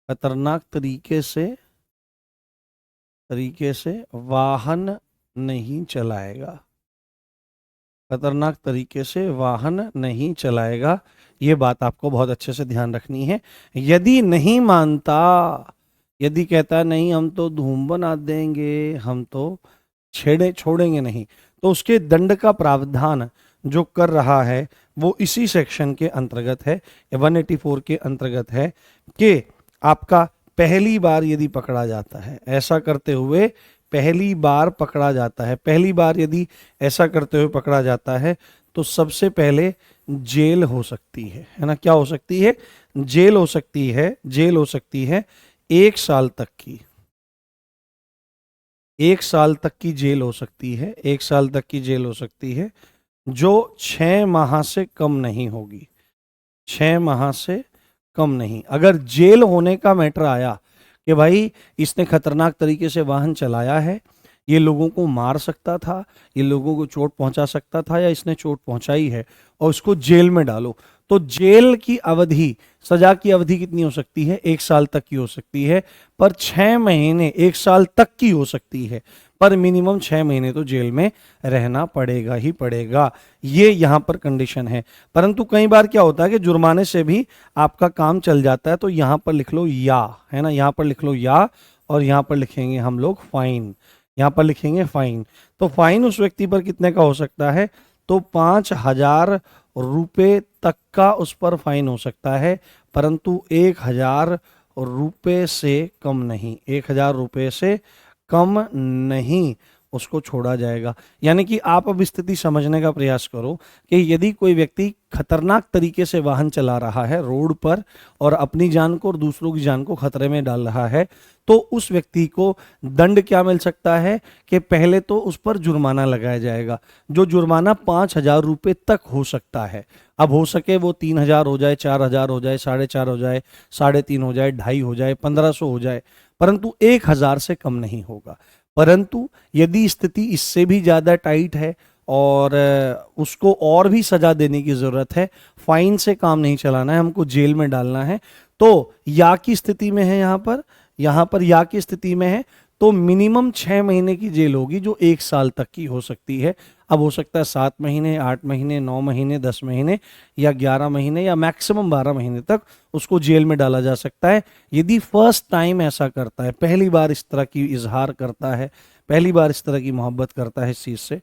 खतरनाक तरीके से वाहन नहीं चलाएगा। खतरनाक तरीके से वाहन नहीं चलाएगा, ये बात आपको बहुत अच्छे से ध्यान रखनी है। यदि नहीं मानता, यदि कहता है नहीं हम तो धूम बना देंगे, हम तो छोड़ेंगे नहीं, तो उसके दंड का प्रावधान जो कर रहा है वो इसी सेक्शन के अंतर्गत है, 184 के अंतर्गत है, कि आपका पहली बार यदि पकड़ा जाता है ऐसा करते हुए, पहली बार पकड़ा जाता है, पहली बार यदि ऐसा करते हुए पकड़ा जाता है तो सबसे पहले जेल हो सकती है ना, क्या हो सकती है? जेल हो सकती है, जेल हो सकती है 1 साल तक की, 1 साल तक की जेल हो सकती है, 1 साल तक की जेल हो सकती है, जो 6 माह से कम नहीं होगी, 6 माह से कम नहीं। अगर जेल होने का मैटर आया कि भाई इसने खतरनाक तरीके से वाहन चलाया है, ये लोगों को मार सकता था, ये लोगों को चोट पहुंचा सकता था, या इसने चोट पहुंचाई है, और उसको जेल में डालो, तो जेल की अवधि, सजा की अवधि कितनी हो सकती है? 1 साल तक की हो सकती है, पर 6 महीने 1 साल तक की हो सकती है, पर मिनिमम 6 महीने तो जेल में रहना पड़ेगा ही पड़ेगा। ये यहाँ पर कंडीशन है। परंतु कई बार क्या होता है कि जुर्माने से भी आपका काम चल जाता है, तो यहाँ पर लिख लो या, है ना, यहाँ पर लिख लो या, और यहाँ पर लिखेंगे हम लोग फाइन, यहाँ पर लिखेंगे फाइन। तो फाइन उस व्यक्ति पर कितने का हो सकता है? तो 5000 रुपये तक का उस पर फाइन हो सकता है, परंतु 1000 रुपये से कम नहीं, 1000 रुपये से कम नहीं उसको छोड़ा जाएगा। यानी कि आप अब स्थिति समझने का प्रयास करो कि यदि कोई व्यक्ति खतरनाक तरीके से वाहन चला रहा है रोड पर और अपनी जान को और दूसरों की जान को खतरे में डाल रहा है, तो उस व्यक्ति को दंड क्या मिल सकता है कि पहले तो उस पर जुर्माना लगाया जाएगा, जो जुर्माना 5000 रुपये तक हो सकता है। अब हो सके वो 3000 हो जाए, 4000 हो जाए, 4.5 हो जाए, 3.5 हो जाए, 2.5 हो जाए, 1500 हो जाए, परंतु 1000 से कम नहीं होगा। परंतु यदि स्थिति इससे भी ज़्यादा टाइट है और उसको और भी सजा देने की ज़रूरत है, फाइन से काम नहीं चलाना है, हमको जेल में डालना है, तो या की स्थिति में है, यहाँ पर या की स्थिति में है, तो मिनिमम 6 महीने की जेल होगी जो 1 साल तक की हो सकती है। अब हो सकता है 7 महीने, 8 महीने, 9 महीने, 10 महीने या 11 महीने या मैक्सिमम 12 महीने तक उसको जेल में डाला जा सकता है यदि फर्स्ट टाइम ऐसा करता है, पहली बार इस तरह की इजहार करता है, पहली बार इस तरह की मोहब्बत करता है इस चीज से।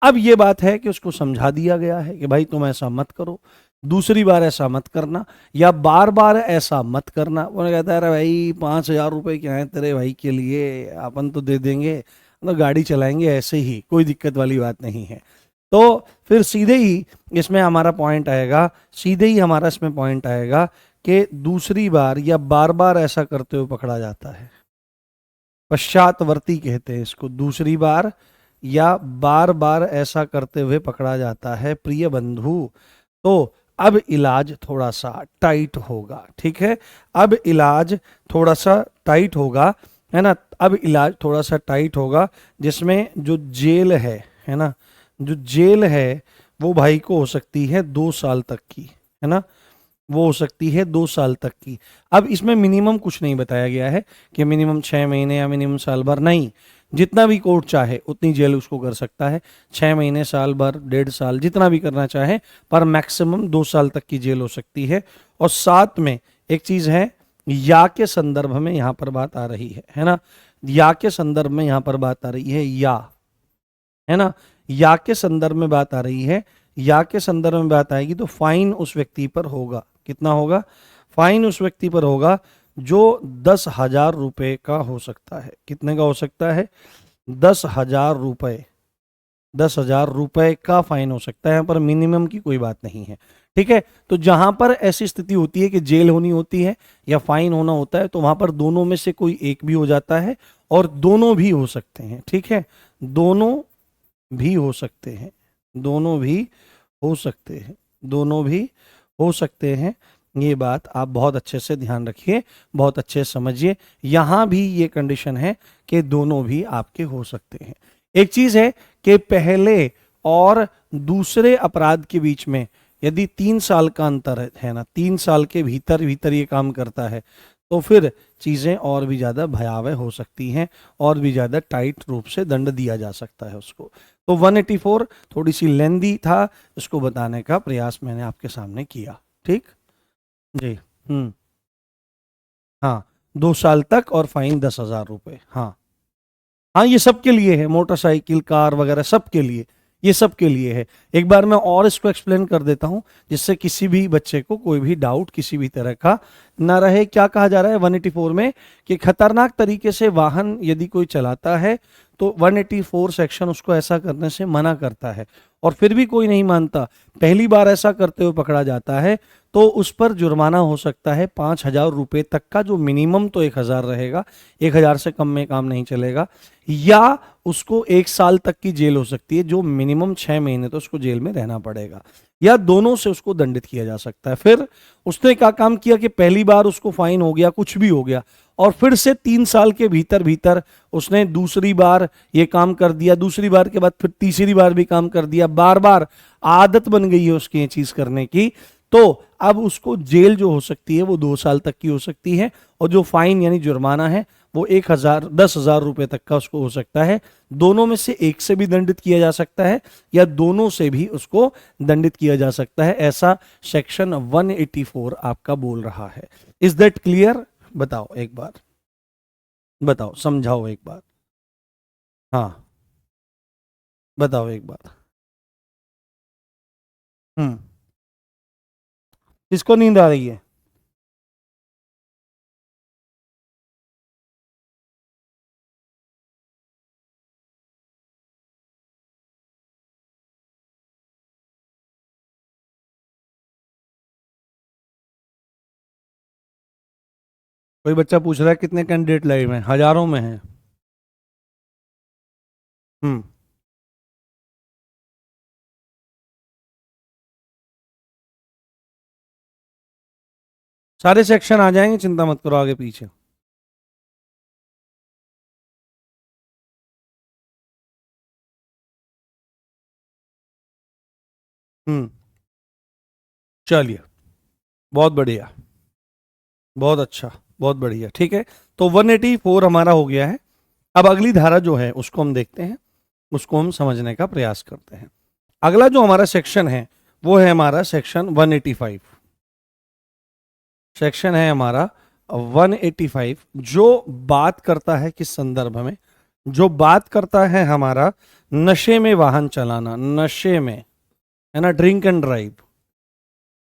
अब ये बात है कि उसको समझा दिया गया है कि भाई तुम ऐसा मत करो, दूसरी बार ऐसा मत करना, या बार बार ऐसा मत करना। वो कहता है अरे भाई 5,000 रुपए क्या है तेरे भाई के लिए, अपन तो दे देंगे, तो गाड़ी चलाएंगे ऐसे ही, कोई दिक्कत वाली बात नहीं है। तो फिर सीधे ही इसमें हमारा पॉइंट आएगा, सीधे ही हमारा इसमें पॉइंट आएगा कि दूसरी बार या बार बार ऐसा करते हुए पकड़ा जाता है, पश्चातवर्ती कहते हैं इसको, दूसरी बार या बार बार ऐसा करते हुए पकड़ा जाता है प्रिय बंधु, तो अब इलाज थोड़ा सा टाइट होगा। ठीक है, अब इलाज थोड़ा सा टाइट होगा, है ना। अब इलाज थोड़ा सा टाइट होगा जिसमें जो जेल है ना, जो जेल है वो भाई को हो सकती है 2 साल तक की, है ना, वो हो सकती है 2 साल तक की। अब इसमें मिनिमम कुछ नहीं बताया गया है कि मिनिमम 6 महीने या मिनिमम साल भर, नहीं, जितना भी कोर्ट चाहे उतनी जेल उसको कर सकता है, 6 महीने, साल भर, 1.5 साल, जितना भी करना चाहे, पर मैक्सिमम 2 साल तक की जेल हो सकती है। और साथ में एक चीज है, या के संदर्भ में यहां पर बात आ रही है ना, या के संदर्भ में यहां पर बात आ रही है, या, है ना, या के संदर्भ में बात आ रही है, या के संदर्भ में बात आएगी तो फाइन उस व्यक्ति पर होगा, कितना होगा, फाइन उस व्यक्ति पर होगा जो 10,000 रुपए का हो सकता है। कितने का हो सकता है, 10,000 रुपए, 10,000 रुपए का फाइन हो सकता है, यहाँ पर मिनिमम की कोई बात नहीं है। ठीक है, तो जहां पर ऐसी स्थिति होती है कि जेल होनी होती है या फाइन होना होता है, तो वहां पर दोनों में से कोई एक भी हो जाता है, और दोनों भी हो सकते हैं। ठीक है, दोनों भी हो सकते हैं, दोनों भी हो सकते हैं, दोनों भी हो सकते हैं। ये बात आप बहुत अच्छे से ध्यान रखिए, बहुत अच्छे से समझिए, यहां भी ये कंडीशन है कि दोनों भी आपके हो सकते हैं। एक चीज है कि पहले और दूसरे अपराध के बीच में यदि 3 साल का अंतर है ना, 3 साल के भीतर भीतर ये काम करता है, तो फिर चीजें और भी ज्यादा भयावह हो सकती हैं, और भी ज्यादा टाइट रूप से दंड दिया जा सकता है उसको। तो 184 थोड़ी सी लेंदी था, इसको बताने का प्रयास मैंने आपके सामने किया। ठीक जी। हाँ, 2 साल तक और फाइन 10,000 रुपए। हाँ हाँ, ये सबके लिए है, मोटरसाइकिल, कार वगैरह सबके लिए, ये सबके लिए है। एक बार मैं और इसको एक्सप्लेन कर देता हूं जिससे किसी भी बच्चे को कोई भी डाउट किसी भी तरह का ना रहे। क्या कहा जा रहा है 184 में कि खतरनाक तरीके से वाहन यदि कोई चलाता है तो 184 सेक्शन उसको ऐसा करने से मना करता है, और फिर भी कोई नहीं मानता, पहली बार ऐसा करते हुए पकड़ा जाता है, तो उस पर जुर्माना हो सकता है 5,000 रुपए तक का, जो मिनिमम तो 1,000 रहेगा, 1,000 से कम में काम नहीं चलेगा, या उसको 1 साल तक की जेल हो सकती है, जो मिनिमम 6 महीने तो उसको जेल में रहना पड़ेगा, या दोनों से उसको दंडित किया जा सकता है। फिर उसने क्या काम किया कि पहली बार उसको फाइन हो गया, कुछ भी हो गया, और फिर से 3 साल के भीतर भीतर उसने दूसरी बार ये काम कर दिया, दूसरी बार के बाद फिर तीसरी बार भी काम कर दिया, बार बार आदत बन गई है उसकी ये चीज करने की, तो अब उसको जेल जो हो सकती है वो 2 साल तक की हो सकती है, और जो फाइन यानी जुर्माना है वो 10,000 रुपए तक का उसको हो सकता है। दोनों में से एक से भी दंडित किया जा सकता है, या दोनों से भी उसको दंडित किया जा सकता है, ऐसा सेक्शन 184 आपका बोल रहा है। Is that clear? बताओ एक बार, बताओ, समझाओ एक बार। हाँ, बताओ एक बार। हम्म, किसको नींद आ रही है? कोई बच्चा पूछ रहा है कितने कैंडिडेट लाइव हैं, हजारों में हैं। हम्म, सारे सेक्शन आ जाएंगे, चिंता मत करो आगे पीछे। हम्म, चलिए, बहुत बढ़िया, बहुत अच्छा, बहुत बढ़िया। ठीक है, तो 184 हमारा हो गया है, अब अगली धारा जो है उसको हम देखते हैं, उसको हम समझने का प्रयास करते हैं। अगला जो हमारा सेक्शन है वो है हमारा सेक्शन 185। सेक्शन है हमारा 185 जो बात करता है किस संदर्भ में, जो बात करता है हमारा नशे में वाहन चलाना, नशे में, है ना, ड्रिंक एंड ड्राइव।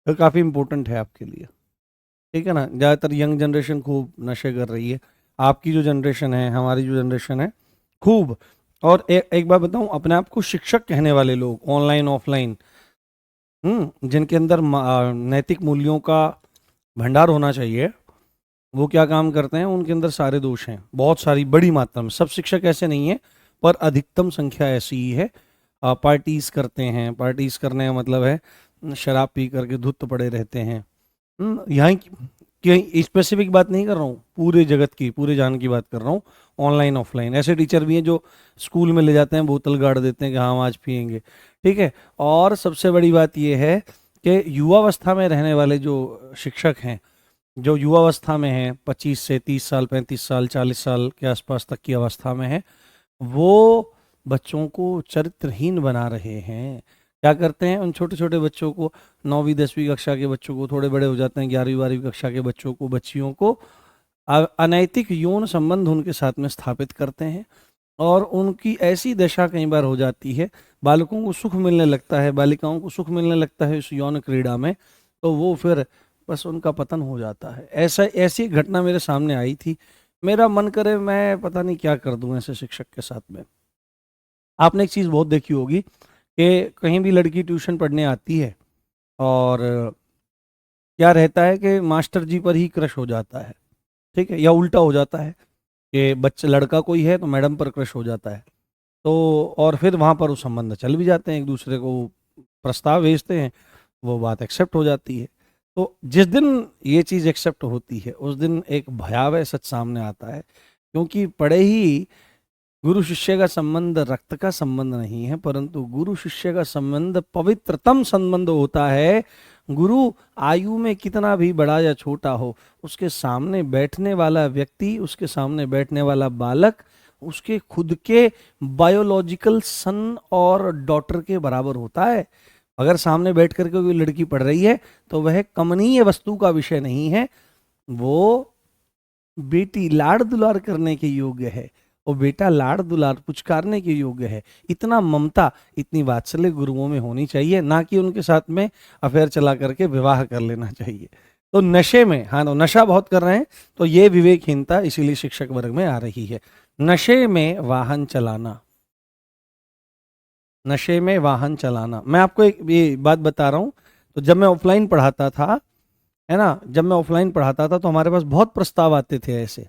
तो काफी इंपॉर्टेंट है आपके लिए, ठीक है ना। ज्यादातर यंग जनरेशन खूब नशे कर रही है, आपकी जो जनरेशन है, हमारी जो जनरेशन है, खूब। और एक बात बताऊं, अपने आप को शिक्षक कहने वाले लोग ऑनलाइन ऑफलाइन, जिनके अंदर नैतिक मूल्यों का भंडार होना चाहिए, वो क्या काम करते हैं, उनके अंदर सारे दोष हैं, बहुत सारी बड़ी मात्रा में। सब शिक्षक ऐसे नहीं है, पर अधिकतम संख्या ऐसी ही है। पार्टीज करते हैं, पार्टीज करने का मतलब है शराब पी करके धुत पड़े रहते हैं। यहाँ की स्पेसिफिक बात नहीं कर रहा हूँ, पूरे जगत की, पूरे जान की बात कर रहा हूँ, ऑनलाइन ऑफलाइन। ऐसे टीचर भी हैं जो स्कूल में ले जाते हैं, बोतल गाड़ देते हैं कि हाँ आज पियेंगे, ठीक है। और सबसे बड़ी बात यह है कि युवावस्था में रहने वाले जो शिक्षक हैं, जो युवावस्था में हैं, 25 से 30 साल, 35 साल, 40 साल के आसपास तक की अवस्था में है, वो बच्चों को चरित्रहीन बना रहे हैं। क्या करते हैं, उन छोटे छोटे बच्चों को, 9वीं 10वीं कक्षा के बच्चों को, थोड़े बड़े हो जाते हैं 11वीं 12वीं कक्षा के बच्चों को, बच्चियों को अनैतिक यौन संबंध उनके साथ में स्थापित करते हैं। और उनकी ऐसी दशा कई बार हो जाती है, बालकों को सुख मिलने लगता है, बालिकाओं को सुख मिलने लगता है इस यौन क्रीड़ा में, तो वो फिर बस उनका पतन हो जाता है। ऐसी घटना मेरे सामने आई थी, मेरा मन करे मैं पता नहीं क्या कर दूं ऐसे शिक्षक के साथ में। आपने एक चीज़ बहुत देखी होगी कि कहीं भी लड़की ट्यूशन पढ़ने आती है और क्या रहता है कि मास्टर जी पर ही क्रश हो जाता है, ठीक है, या उल्टा हो जाता है कि बच्चा लड़का कोई है तो मैडम पर क्रश हो जाता है। तो और फिर वहाँ पर वो संबंध चल भी जाते हैं, एक दूसरे को प्रस्ताव भेजते हैं, वो बात एक्सेप्ट हो जाती है। तो जिस दिन ये चीज़ एक्सेप्ट होती है उस दिन एक भयावह सच सामने आता है, क्योंकि पड़े ही गुरु शिष्य का संबंध रक्त का संबंध नहीं है, परंतु गुरु शिष्य का संबंध पवित्रतम संबंध होता है। गुरु आयु में कितना भी बड़ा या छोटा हो, उसके सामने बैठने वाला व्यक्ति, उसके सामने बैठने वाला बालक उसके खुद के बायोलॉजिकल सन और डॉटर के बराबर होता है। अगर सामने बैठ करके कोई लड़की पढ़ रही है तो वह कमनीय वस्तु का विषय नहीं है, वो बेटी लाड़ दुलार करने के योग्य है, और बेटा लाड़ दुलार पुचकारने के योग्य है। इतना ममता, इतनी वात्सल्य गुरुओं में होनी चाहिए, ना कि उनके साथ में अफेयर चला करके विवाह कर लेना चाहिए। तो नशे में, हाँ, तो नशा बहुत कर रहे हैं, तो ये विवेकहीनता इसीलिए शिक्षक वर्ग में आ रही है। नशे में वाहन चलाना, नशे में वाहन चलाना। मैं आपको एक ये बात बता रहा हूँ, तो जब मैं ऑफलाइन पढ़ाता था, है ना, जब मैं ऑफलाइन पढ़ाता था तो हमारे पास बहुत प्रस्ताव आते थे ऐसे,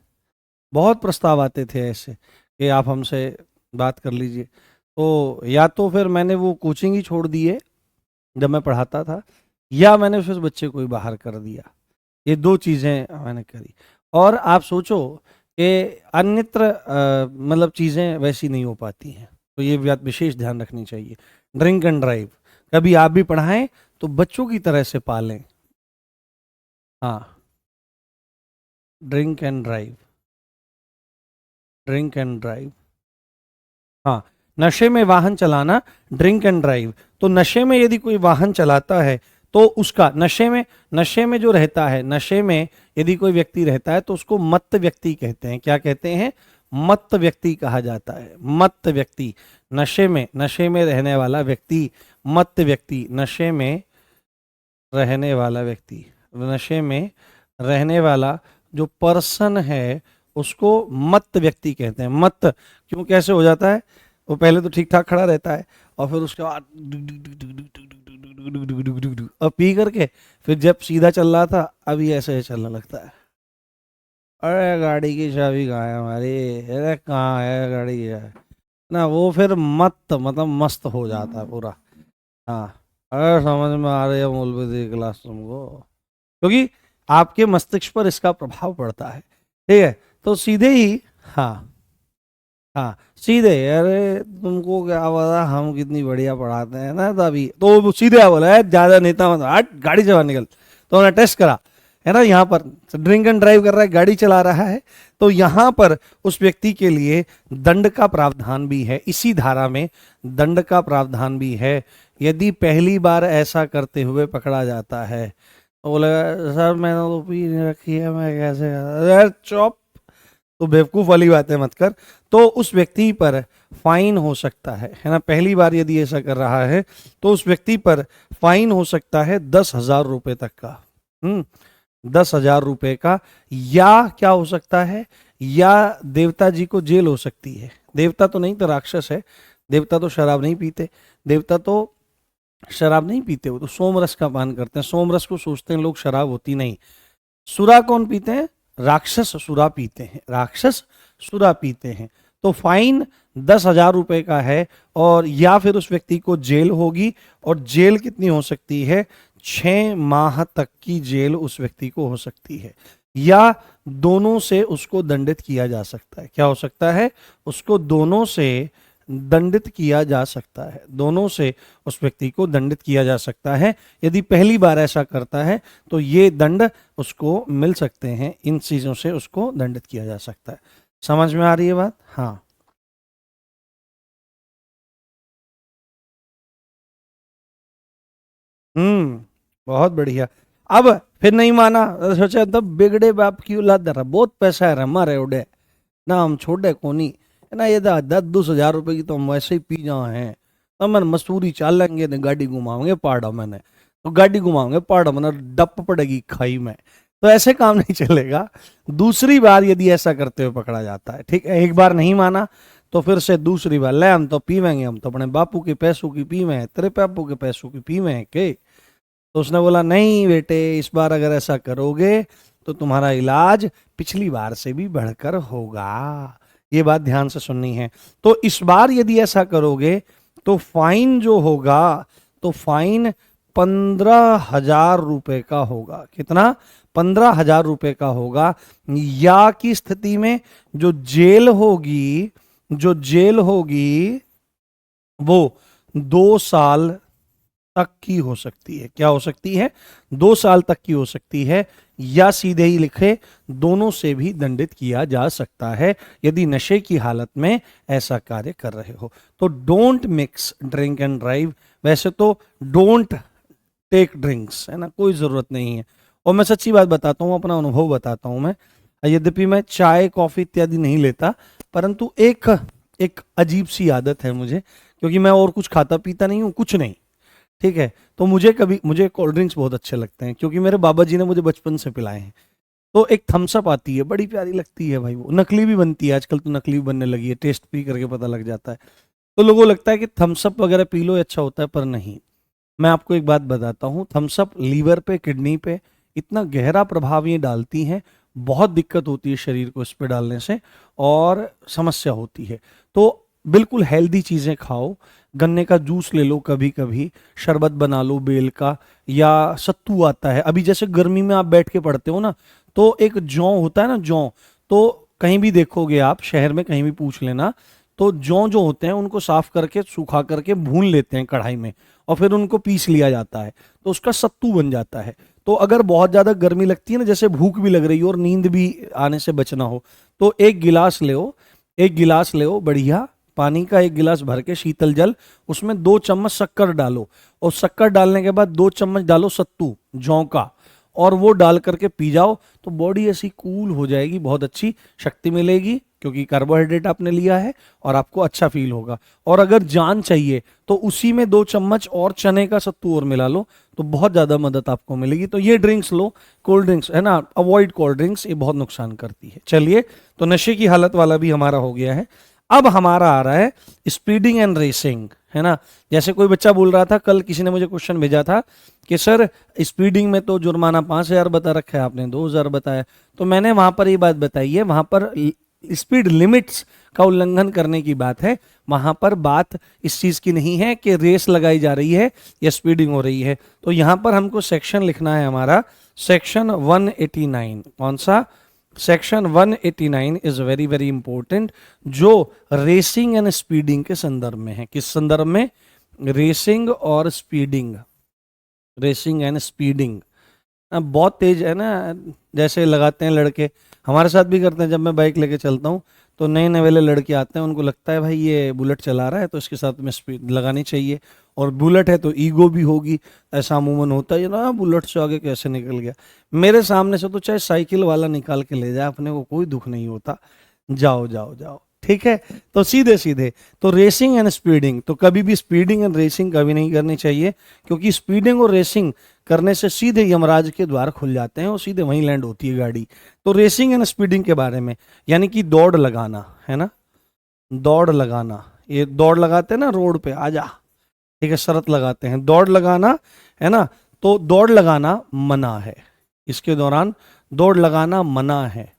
बहुत प्रस्ताव आते थे ऐसे कि आप हमसे बात कर लीजिए। तो या तो फिर मैंने वो कोचिंग ही छोड़ दी है जब मैं पढ़ाता था, या मैंने फिर बच्चे को ही बाहर कर दिया। ये दो चीज़ें मैंने करी। और आप सोचो कि अन्यत्र मतलब चीज़ें वैसी नहीं हो पाती हैं, तो ये बात विशेष ध्यान रखनी चाहिए। ड्रिंक एंड ड्राइव कभी आप भी पढ़ाएं तो बच्चों की तरह से पालें। हाँ, drink and drive, drink and drive, हाँ, नशे में वाहन चलाना, ड्रिंक एंड ड्राइव। तो नशे में यदि कोई वाहन चलाता है तो उसका, नशे में जो रहता है, नशे में यदि कोई व्यक्ति रहता है तो उसको मत्त व्यक्ति कहते हैं। क्या कहते हैं? मत्त व्यक्ति कहा जाता है। मत्त व्यक्ति, नशे में रहने वाला व्यक्ति, मत्त व्यक्ति, नशे में रहने वाला व्यक्ति, नशे में रहने वाला जो पर्सन है उसको मत्त व्यक्ति कहते हैं। मत्त क्यों, कैसे हो जाता है? वो पहले तो ठीक ठाक खड़ा रहता है और फिर उसके बाद और पी करके फिर जब सीधा चल रहा था अभी ऐसे चलने लगता है। अरे गाड़ी की चाबी कहाँ है हमारी, अरे कहाँ है गाड़ी की चाबी ना, वो फिर मत मतलब मस्त हो जाता है पूरा। हाँ, अरे समझ में आ रही है मौलवी क्लास तुमको, क्योंकि आपके मस्तिष्क पर इसका प्रभाव पड़ता है, ठीक है। तो सीधे ही, हाँ हाँ, सीधे, अरे तुमको क्या पता हम कितनी बढ़िया पढ़ाते हैं ना, तभी तो वो सीधे बोला है ज्यादा नेता मत हट, गाड़ी चला निकल। तो उन्होंने टेस्ट करा, है ना, यहाँ पर ड्रिंक एंड ड्राइव कर रहा है, गाड़ी चला रहा है, तो यहाँ पर उस व्यक्ति के लिए दंड का प्रावधान भी है, इसी धारा में दंड का प्रावधान भी है। यदि पहली बार ऐसा करते हुए पकड़ा जाता है तो बोले सर मैंने तो पी नहीं रखी है, मैं कैसे, अरे चुप, तो बेवकूफ वाली बातें मत कर। तो उस व्यक्ति पर फाइन हो सकता है ना, पहली बार यदि ऐसा कर रहा है तो उस व्यक्ति पर फाइन हो सकता है 10,000 रुपए तक का। 10,000 रुपए का, या क्या हो सकता है, या देवता जी को जेल हो सकती है। देवता तो नहीं तो राक्षस है, देवता तो शराब नहीं पीते, देवता तो शराब नहीं पीते, वो तो सोमरस का पान करते हैं। सोमरस को सोचते हैं लोग शराब होती नहीं। सुरा कौन पीते हैं, राक्षस सुरा पीते हैं, राक्षस सुरा पीते हैं। तो फाइन 10,000 रुपए का है, और या फिर उस व्यक्ति को जेल होगी, और जेल कितनी हो सकती है, 6 माह तक की जेल उस व्यक्ति को हो सकती है, या दोनों से उसको दंडित किया जा सकता है। क्या हो सकता है, उसको दोनों से दंडित किया जा सकता है, दोनों से उस व्यक्ति को दंडित किया जा सकता है। यदि पहली बार ऐसा करता है तो ये दंड उसको मिल सकते हैं, इन चीजों से उसको दंडित किया जा सकता है। समझ में आ रही है बात? हाँ, बहुत बढ़िया। अब फिर नहीं माना, सोचा तब बिगड़े बाप की औलाद रहा, बहुत पैसा है हमारे उड़े ना, हम छोटे कोनी है ना, ये 10-10 हजार रुपए की तो हम वैसे ही पी जाए हैं। तो मन मसूरी चालेंगे ने गाड़ी घुमाओगे पहाड़ों में ने, तो गाड़ी घुमाओगे पहाड़ों में ना, डप पड़ेगी खाई में, तो ऐसे काम नहीं चलेगा। दूसरी बार यदि ऐसा करते हुए पकड़ा जाता है, ठीक है, एक बार नहीं माना तो फिर से दूसरी बार, ले हम तो पीवेंगे, हम तो अपने बापू के पैसों की पीवे हैं, तेरे बापू के पैसों की पीवे हैं के। तो उसने बोला नहीं बेटे, इस बार अगर ऐसा करोगे तो तुम्हारा इलाज पिछली बार से भी बढ़कर होगा। ये बात ध्यान से सुननी है। तो इस बार यदि ऐसा करोगे तो फाइन जो होगा, तो फाइन 15,000 रुपए का होगा। कितना? 15,000 रुपए का होगा। या की स्थिति में जो जेल होगी, जो जेल होगी वो 2 साल तक की हो सकती है। क्या हो सकती है? 2 साल तक की हो सकती है, या सीधे ही लिखे दोनों से भी दंडित किया जा सकता है यदि नशे की हालत में ऐसा कार्य कर रहे हो। तो don't mix drink and drive. वैसे तो डोंट टेक ड्रिंक्स, है ना, कोई जरूरत नहीं है। और मैं सच्ची बात बताता हूँ, अपना अनुभव बताता हूँ मैं, यद्यपि मैं चाय कॉफी इत्यादि नहीं लेता, परंतु एक एक अजीब सी आदत है मुझे, क्योंकि मैं और कुछ खाता पीता नहीं हूँ, कुछ नहीं, ठीक है। तो मुझे कोल्ड ड्रिंक्स बहुत अच्छे लगते हैं, क्योंकि मेरे बाबा जी ने मुझे बचपन से पिलाए हैं। तो एक थम्स अप आती है, बड़ी प्यारी लगती है भाई, वो नकली भी बनती है आजकल, तो नकली भी बनने लगी है, टेस्ट पी करके पता लग जाता है। तो लोगों को लगता है कि थम्स अप वगैरह पी लो अच्छा होता है, पर नहीं। मैं आपको एक बात बताता हूँ, थम्स अप लीवर पे, किडनी पे इतना गहरा प्रभाव ये डालती है, बहुत दिक्कत होती है शरीर को इस पे डालने से, और समस्या होती है। तो बिल्कुल हेल्दी चीज़ें खाओ, गन्ने का जूस ले लो, कभी कभी शरबत बना लो बेल का, या सत्तू आता है। अभी जैसे गर्मी में आप बैठ के पढ़ते हो ना, तो एक जौ होता है ना, जौ, तो कहीं भी देखोगे आप शहर में, कहीं भी पूछ लेना, तो जौ जो होते हैं उनको साफ करके सूखा करके भून लेते हैं कढ़ाई में, और फिर उनको पीस लिया जाता है, तो उसका सत्तू बन जाता है। तो अगर बहुत ज़्यादा गर्मी लगती है ना, जैसे भूख भी लग रही हो और नींद भी आने से बचना हो, तो एक गिलास ले, एक गिलास ले बढ़िया पानी का, एक गिलास भर के शीतल जल, उसमें 2 चम्मच शक्कर डालो, और शक्कर डालने के बाद 2 चम्मच डालो सत्तू जौ का, और वो डाल करके पी जाओ, तो बॉडी ऐसी कूल हो जाएगी, बहुत अच्छी शक्ति मिलेगी, क्योंकि कार्बोहाइड्रेट आपने लिया है, और आपको अच्छा फील होगा। और अगर जान चाहिए तो उसी में 2 चम्मच और चने का सत्तू और मिला लो, तो बहुत ज्यादा मदद आपको मिलेगी। तो ये ड्रिंक्स लो, कोल्ड ड्रिंक्स है ना, अवॉइड कोल्ड ड्रिंक्स, ये बहुत नुकसान करती है। चलिए, तो नशे की हालत वाला भी हमारा हो गया है। अब हमारा आ रहा है स्पीडिंग एंड रेसिंग, है ना। जैसे कोई बच्चा बोल रहा था, कल किसी ने मुझे क्वेश्चन भेजा था कि सर स्पीडिंग में तो जुर्माना 5,000 बता रखा है, आपने 2,000 बताया। तो मैंने वहां पर ये बात बताई है, वहां पर स्पीड लिमिट्स का उल्लंघन करने की बात है, वहां पर बात इस चीज की नहीं है कि रेस लगाई जा रही है या स्पीडिंग हो रही है। तो यहां पर हमको सेक्शन लिखना है हमारा, सेक्शन 189। कौन सा? Section 189 is very very important, जो रेसिंग एंड स्पीडिंग के संदर्भ में है। किस संदर्भ में? रेसिंग और स्पीडिंग, रेसिंग एंड स्पीडिंग, बहुत तेज है ना, जैसे लगाते हैं लड़के, हमारे साथ भी करते हैं। जब मैं बाइक लेके चलता हूँ तो नए नए वाले लड़के आते हैं, उनको लगता है भाई ये बुलेट चला रहा है तो इसके साथ में स्पीड लगानी चाहिए, और बुलेट है तो ईगो भी होगी, ऐसा अमूमन होता है ना, बुलेट से आगे कैसे निकल गया। मेरे सामने से तो चाहे साइकिल वाला निकाल के ले जाए, अपने को कोई दुख नहीं होता, जाओ जाओ जाओ, ठीक है। तो सीधे सीधे तो रेसिंग एंड स्पीडिंग, तो कभी भी स्पीडिंग एंड रेसिंग कभी नहीं करनी चाहिए, क्योंकि स्पीडिंग और रेसिंग करने से सीधे यमराज के द्वार खुल जाते हैं और सीधे वहीं लैंड होती है गाड़ी। तो रेसिंग एंड स्पीडिंग के बारे में, यानी कि दौड़ लगाना है ना, दौड़ लगाना, ये दौड़ लगाते हैं ना रोड पे, आजा, ठीक है, शरत लगाते हैं, दौड़ लगाना है ना। तो दौड़ लगाना मना है, इसके दौरान दौड़ लगाना मना है।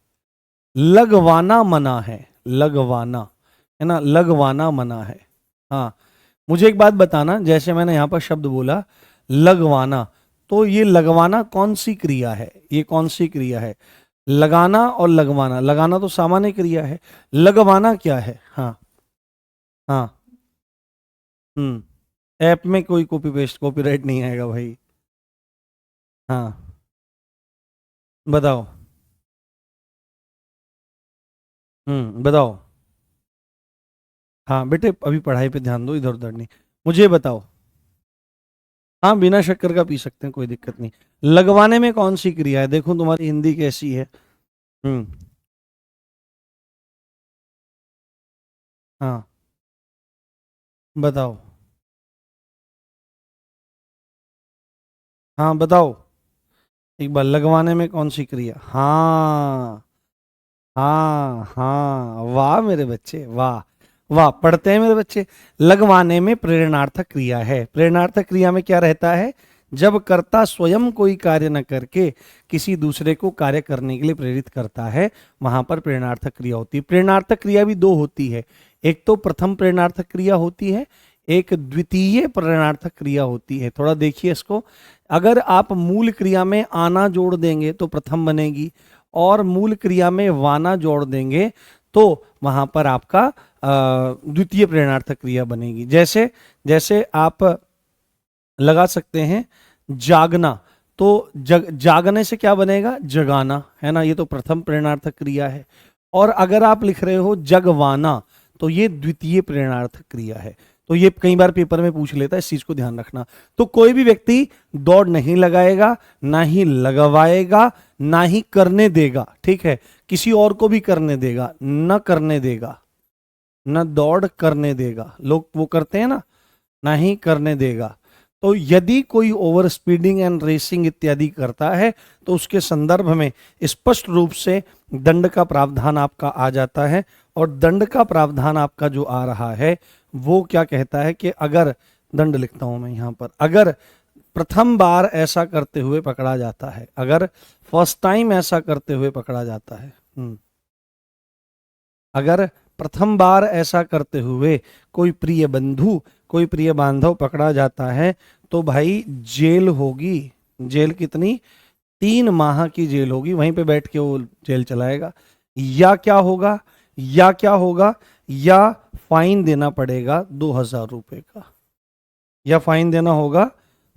लगवाना मना है, लगवाना है ना, लगवाना मना है। हाँ, मुझे एक बात बताना, जैसे मैंने यहाँ पर शब्द बोला लगवाना, तो ये लगवाना कौन सी क्रिया है, ये कौन सी क्रिया है? लगाना और लगवाना, लगाना तो सामान्य क्रिया है, लगवाना क्या है? हाँ हाँ, ऐप में कोई कॉपी पेस्ट कॉपीराइट नहीं आएगा भाई। हाँ, बताओ। बताओ। हाँ बेटे, अभी पढ़ाई पे ध्यान दो, इधर उधर नहीं। मुझे बताओ। हाँ, बिना शक्कर का पी सकते हैं, कोई दिक्कत नहीं। लगवाने में कौन सी क्रिया है? देखो तुम्हारी हिंदी कैसी है। हम्म। हाँ, बताओ। हाँ बताओ, एक बार, लगवाने में कौन सी क्रिया? हाँ हाँ हाँ, वाह मेरे बच्चे, वाह वाह, पढ़ते हैं मेरे बच्चे। लगवाने में प्रेरणार्थक क्रिया है। प्रेरणार्थक क्रिया में क्या रहता है? जब कर्ता स्वयं कोई कार्य न करके किसी दूसरे को कार्य करने के लिए प्रेरित करता है, वहां पर प्रेरणार्थक क्रिया होती है। प्रेरणार्थक क्रिया भी दो होती है, एक तो प्रथम प्रेरणार्थक क्रिया होती है, एक द्वितीय प्रेरणार्थक क्रिया होती है। थोड़ा देखिए इसको, अगर आप मूल क्रिया में आना जोड़ देंगे तो प्रथम बनेगी, और मूल क्रिया में वाना जोड़ देंगे तो वहां पर आपका द्वितीय प्रेरणार्थक क्रिया बनेगी। जैसे जैसे आप लगा सकते हैं जागना, तो जागने से क्या बनेगा? जगाना, है ना, ये तो प्रथम प्रेरणार्थक क्रिया है। और अगर आप लिख रहे हो जगवाना, तो ये द्वितीय प्रेरणार्थक क्रिया है। तो ये कई बार पेपर में पूछ लेता है, इस चीज को ध्यान रखना। तो कोई भी व्यक्ति दौड़ नहीं लगाएगा, ना ही लगवाएगा, ना ही करने देगा, ठीक है, किसी और को भी करने देगा, न करने देगा, न दौड़ करने देगा, लोग वो करते हैं ना ही करने देगा। तो यदि कोई ओवर स्पीडिंग एंड रेसिंग इत्यादि करता है तो उसके संदर्भ में स्पष्ट रूप से दंड का प्रावधान आपका आ जाता है। और दंड का प्रावधान आपका जो आ रहा है वो क्या कहता है कि अगर, दंड लिखता हूं मैं यहां पर, अगर प्रथम बार ऐसा करते हुए पकड़ा जाता है, अगर फर्स्ट टाइम ऐसा करते हुए पकड़ा जाता है, अगर प्रथम बार ऐसा करते हुए कोई प्रिय बंधु, कोई प्रिय बांधव पकड़ा जाता है तो भाई जेल होगी। जेल कितनी? 3 माह की जेल होगी, वहीं पे बैठ के वो जेल चलाएगा। या क्या होगा, या क्या होगा, या फाइन देना पड़ेगा 2,000 रुपए का, या फाइन देना होगा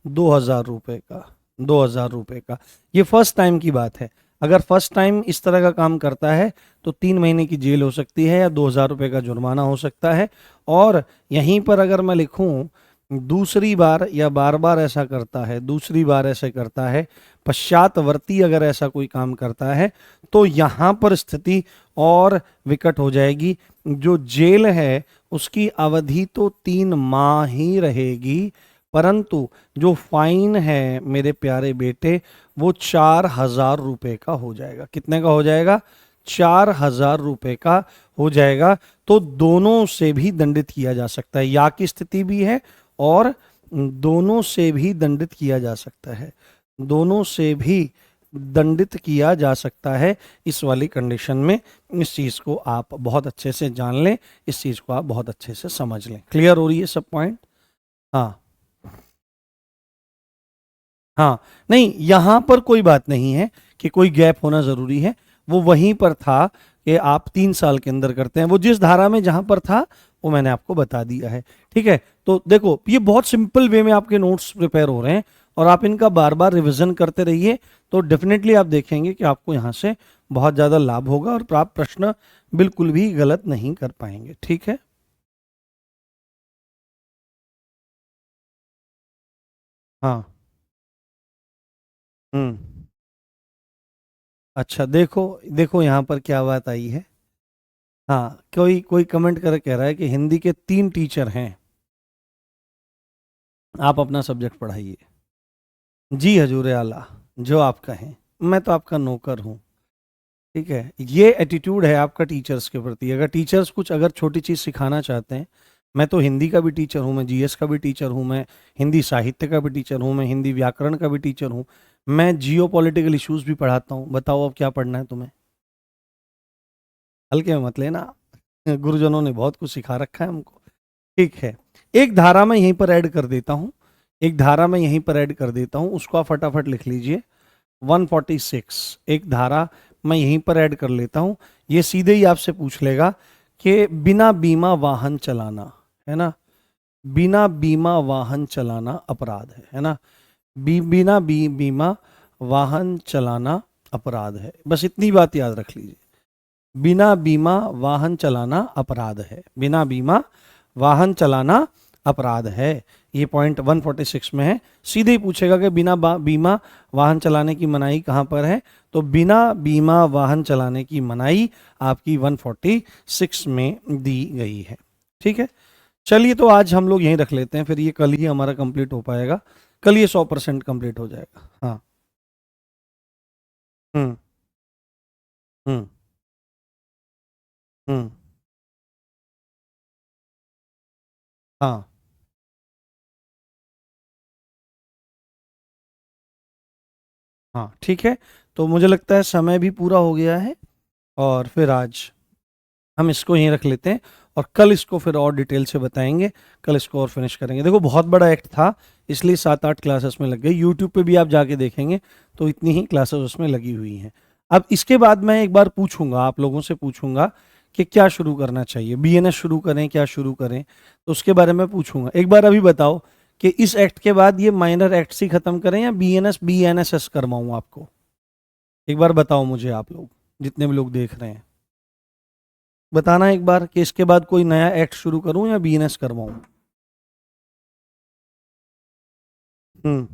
2,000 रुपए का, 2,000 रुपए का। ये फर्स्ट टाइम की बात है। अगर फर्स्ट टाइम इस तरह का काम करता है तो 3 महीने की जेल हो सकती है या 2,000 रुपए का जुर्माना हो सकता है। और यहीं पर अगर मैं लिखूं दूसरी बार या बार बार ऐसा करता है, दूसरी बार ऐसे करता है, पश्चातवर्ती अगर ऐसा कोई काम करता है, तो यहाँ पर स्थिति और विकट हो जाएगी। जो जेल है उसकी अवधि तो 3 माह ही रहेगी, परंतु जो फाइन है मेरे प्यारे बेटे वो 4,000 रुपए का हो जाएगा। कितने का हो जाएगा? 4,000 रुपए का हो जाएगा। तो दोनों से भी दंडित किया जा सकता है, या की स्थिति भी है और दोनों से भी दंडित किया जा सकता है, दोनों से भी दंडित किया जा सकता है। इस वाली कंडीशन में इस चीज को आप बहुत अच्छे से जान लें, इस चीज को आप बहुत अच्छे से समझ लें। क्लियर हो रही है सब पॉइंट? हाँ हाँ, नहीं यहां पर कोई बात नहीं है कि कोई गैप होना जरूरी है, वो वहीं पर था कि आप 3 साल के अंदर करते हैं, वो जिस धारा में जहां पर था वो मैंने आपको बता दिया है। ठीक है, तो देखो ये बहुत सिंपल वे में आपके नोट्स प्रिपेयर हो रहे हैं और आप इनका बार बार रिवीजन करते रहिए, तो डेफिनेटली आप देखेंगे कि आपको यहाँ से बहुत ज़्यादा लाभ होगा और आप प्रश्न बिल्कुल भी गलत नहीं कर पाएंगे। ठीक है। हाँ। हम्म। अच्छा, देखो देखो यहाँ पर क्या बात आई है। हाँ, कोई कोई कमेंट कर कह रहा है कि हिंदी के 3 टीचर हैं, आप अपना सब्जेक्ट पढ़ाइए। जी हजूर आला, जो आप कहें, मैं तो आपका नौकर हूँ। ठीक है, ये एटीट्यूड है आपका टीचर्स के प्रति। अगर टीचर्स कुछ अगर छोटी चीज़ सिखाना चाहते हैं, मैं तो हिंदी का भी टीचर हूँ, मैं जीएस का भी टीचर हूँ, मैं हिंदी साहित्य का भी टीचर हूँ, मैं हिंदी व्याकरण का भी टीचर हूँ, मैं जियो पॉलिटिकल इशूज़ भी पढ़ाता हूँ। बताओ अब क्या पढ़ना है तुम्हें? हल्के में मत लेना, गुरुजनों ने बहुत कुछ सिखा रखा है हमको। ठीक है, एक धारा मैं यहीं पर ऐड कर देता हूँ, एक धारा मैं यहीं पर ऐड कर देता हूँ, उसको आप फटाफट लिख लीजिए। 146, एक धारा मैं यहीं पर ऐड कर लेता हूँ। ये सीधे ही आपसे पूछ लेगा कि बिना बीमा वाहन चलाना, है ना, बिना बीमा वाहन चलाना अपराध है ना, बिना बीमा वाहन चलाना अपराध है। बस इतनी बात याद रख लीजिए, बिना बीमा वाहन चलाना अपराध है, बिना बीमा वाहन चलाना अपराध है। ये पॉइंट 146 में है। सीधे ही पूछेगा कि बिना बीमा वाहन चलाने की मनाही कहाँ पर है, तो बिना बीमा वाहन चलाने की मनाही आपकी 146 में दी गई है। ठीक है, चलिए तो आज हम लोग यहीं रख लेते हैं, फिर ये कल ही हमारा कंप्लीट हो पाएगा, कल ये 100% कंप्लीट हो जाएगा। हाँ। हम्म। हम्म। हम्म। हाँ। हाँ ठीक है, तो मुझे लगता है समय भी पूरा हो गया है, और फिर आज हम इसको यहीं रख लेते हैं, और कल इसको फिर और डिटेल से बताएंगे, कल इसको और फिनिश करेंगे। देखो बहुत बड़ा एक्ट था, इसलिए 7-8 क्लासेस में लग गई। यूट्यूब पे भी आप जाके देखेंगे तो इतनी ही क्लासेस उसमें लगी हुई हैं। अब इसके बाद मैं एक बार पूछूंगा, आप लोगों से पूछूंगा कि क्या शुरू करना चाहिए, बीएनएस शुरू करें, क्या शुरू करें, तो उसके बारे में पूछूंगा। एक बार अभी बताओ कि इस एक्ट के बाद ये माइनर एक्ट ही खत्म करें या बीएनएस करवाऊं आपको? एक बार बताओ मुझे, आप लोग जितने भी लोग देख रहे हैं, बताना एक बार कि इसके बाद कोई नया एक्ट शुरू करूं या बीएनएस करवाऊं। हम्म।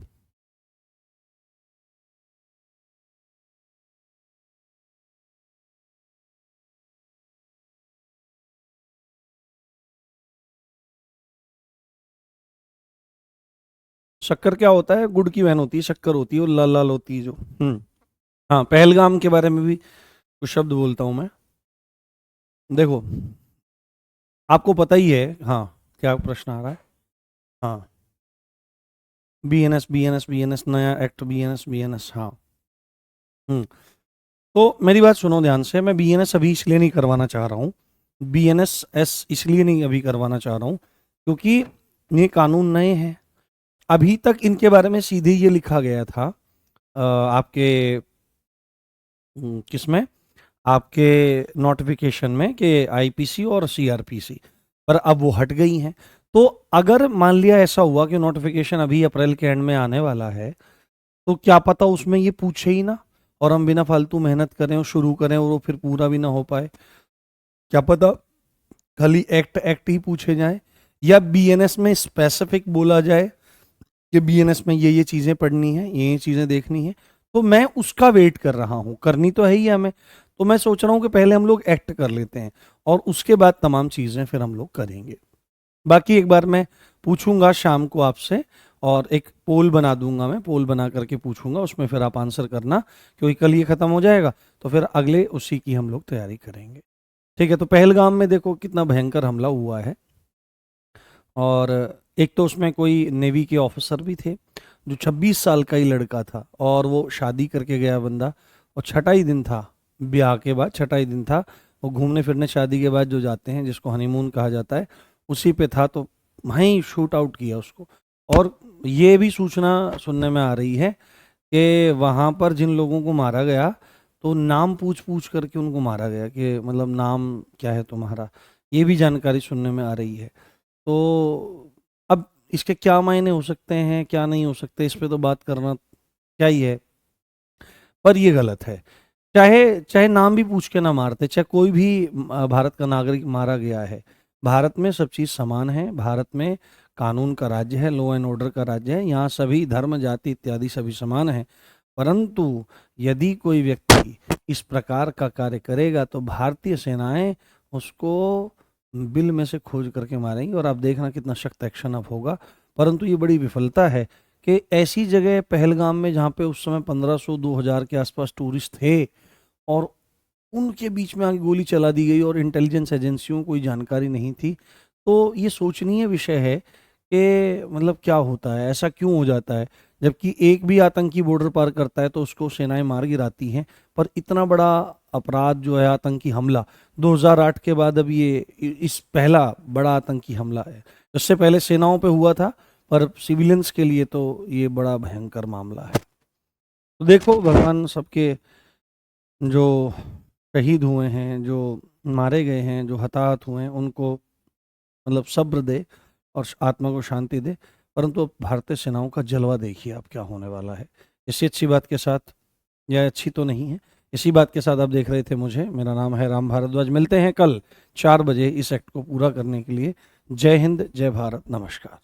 शक्कर क्या होता है? गुड़ की वैन होती है, शक्कर होती है, वो लाल लाल होती है जो। हाँ, पहलगाम के बारे में भी कुछ शब्द बोलता हूं मैं। देखो, आपको पता ही है। हाँ, क्या प्रश्न आ रहा है? हाँ, बीएनएस नया एक्ट, बीएनएस। हाँ। हम्म। तो मेरी बात सुनो ध्यान से, मैं बीएनएस अभी इसलिए नहीं करवाना चाह रहा हूँ, बीएनएस इसलिए नहीं अभी करवाना चाह रहा हूँ क्योंकि ये कानून नए हैं। अभी तक इनके बारे में सीधे ये लिखा गया था आपके किसमें, आपके नोटिफिकेशन में कि आईपीसी और सीआरपीसी, पर अब वो हट गई हैं। तो अगर मान लिया ऐसा हुआ कि नोटिफिकेशन अभी अप्रैल के एंड में आने वाला है, तो क्या पता उसमें ये पूछे ही ना, और हम बिना फालतू मेहनत करें और शुरू करें और वो फिर पूरा भी ना हो पाए। क्या पता खाली एक्ट एक्ट ही पूछे जाए, या बीएनएस में स्पेसिफिक बोला जाए कि बीएनएस में ये चीज़ें पढ़नी है, ये चीज़ें देखनी है। तो मैं उसका वेट कर रहा हूँ, करनी तो है ही हमें। तो मैं सोच रहा हूँ कि पहले हम लोग एक्ट कर लेते हैं, और उसके बाद तमाम चीज़ें फिर हम लोग करेंगे। बाकी एक बार मैं पूछूंगा शाम को आपसे, और एक पोल बना दूंगा, मैं पोल बना करके पूछूंगा, उसमें फिर आप आंसर करना, क्योंकि कल ये खत्म हो जाएगा तो फिर अगले उसी की हम लोग तैयारी करेंगे। ठीक है, तो पहलगाम में देखो कितना भयंकर हमला हुआ है, और एक तो उसमें कोई नेवी के ऑफिसर भी थे, जो 26 साल का ही लड़का था, और वो शादी करके गया बंदा, और छठा ही दिन था, ब्याह के बाद छठा ही दिन था, वो घूमने फिरने शादी के बाद जो जाते हैं जिसको हनीमून कहा जाता है, उसी पे था, तो वहीं शूट आउट किया उसको। और ये भी सूचना सुनने में आ रही है कि वहाँ पर जिन लोगों को मारा गया, तो नाम पूछ पूछ करके उनको मारा गया, कि मतलब नाम क्या है तुम्हारा, ये भी जानकारी सुनने में आ रही है। तो अब इसके क्या मायने हो सकते हैं, क्या नहीं हो सकते, इस पे तो बात करना क्या ही है, पर ये गलत है। चाहे चाहे नाम भी पूछ के ना मारते, चाहे कोई भी भारत का नागरिक मारा गया है, भारत में सब चीज़ समान है, भारत में कानून का राज्य है, लॉ एंड ऑर्डर का राज्य है, यहाँ सभी धर्म जाति इत्यादि सभी समान हैं। परंतु यदि कोई व्यक्ति इस प्रकार का कार्य करेगा तो भारतीय सेनाएं उसको बिल में से खोज करके मारेंगी, और आप देखना कितना सख्त एक्शन अब होगा। परंतु ये बड़ी विफलता है कि ऐसी जगह पहलगाम में जहाँ पे उस समय 1500-2000 के आसपास टूरिस्ट थे, और उनके बीच में आगे गोली चला दी गई और इंटेलिजेंस एजेंसियों को कोई जानकारी नहीं थी। तो ये सोचनीय विषय है कि मतलब क्या होता है, ऐसा क्यों हो जाता है, जबकि एक भी आतंकी बॉर्डर पार करता है तो उसको सेनाएं मार गिराती हैं। पर इतना बड़ा अपराध जो है आतंकी हमला 2008 के बाद अब ये इस पहला बड़ा आतंकी हमला है। इससे पहले सेनाओं पे हुआ था, पर सिविलियंस के लिए तो ये बड़ा भयंकर मामला है। तो देखो, भगवान सबके जो शहीद हुए हैं, जो मारे गए हैं, जो हताहत हुए हैं, उनको मतलब सब्र दे और आत्मा को शांति दे। परंतु अब भारतीय सेनाओं का जलवा देखिए अब क्या होने वाला है। इसी अच्छी बात के साथ, यह अच्छी तो नहीं है, इसी बात के साथ आप देख रहे थे मुझे, मेरा नाम है राम भारद्वाज। मिलते हैं कल 4 बजे इस एक्ट को पूरा करने के लिए। जय हिंद, जय भारत, नमस्कार।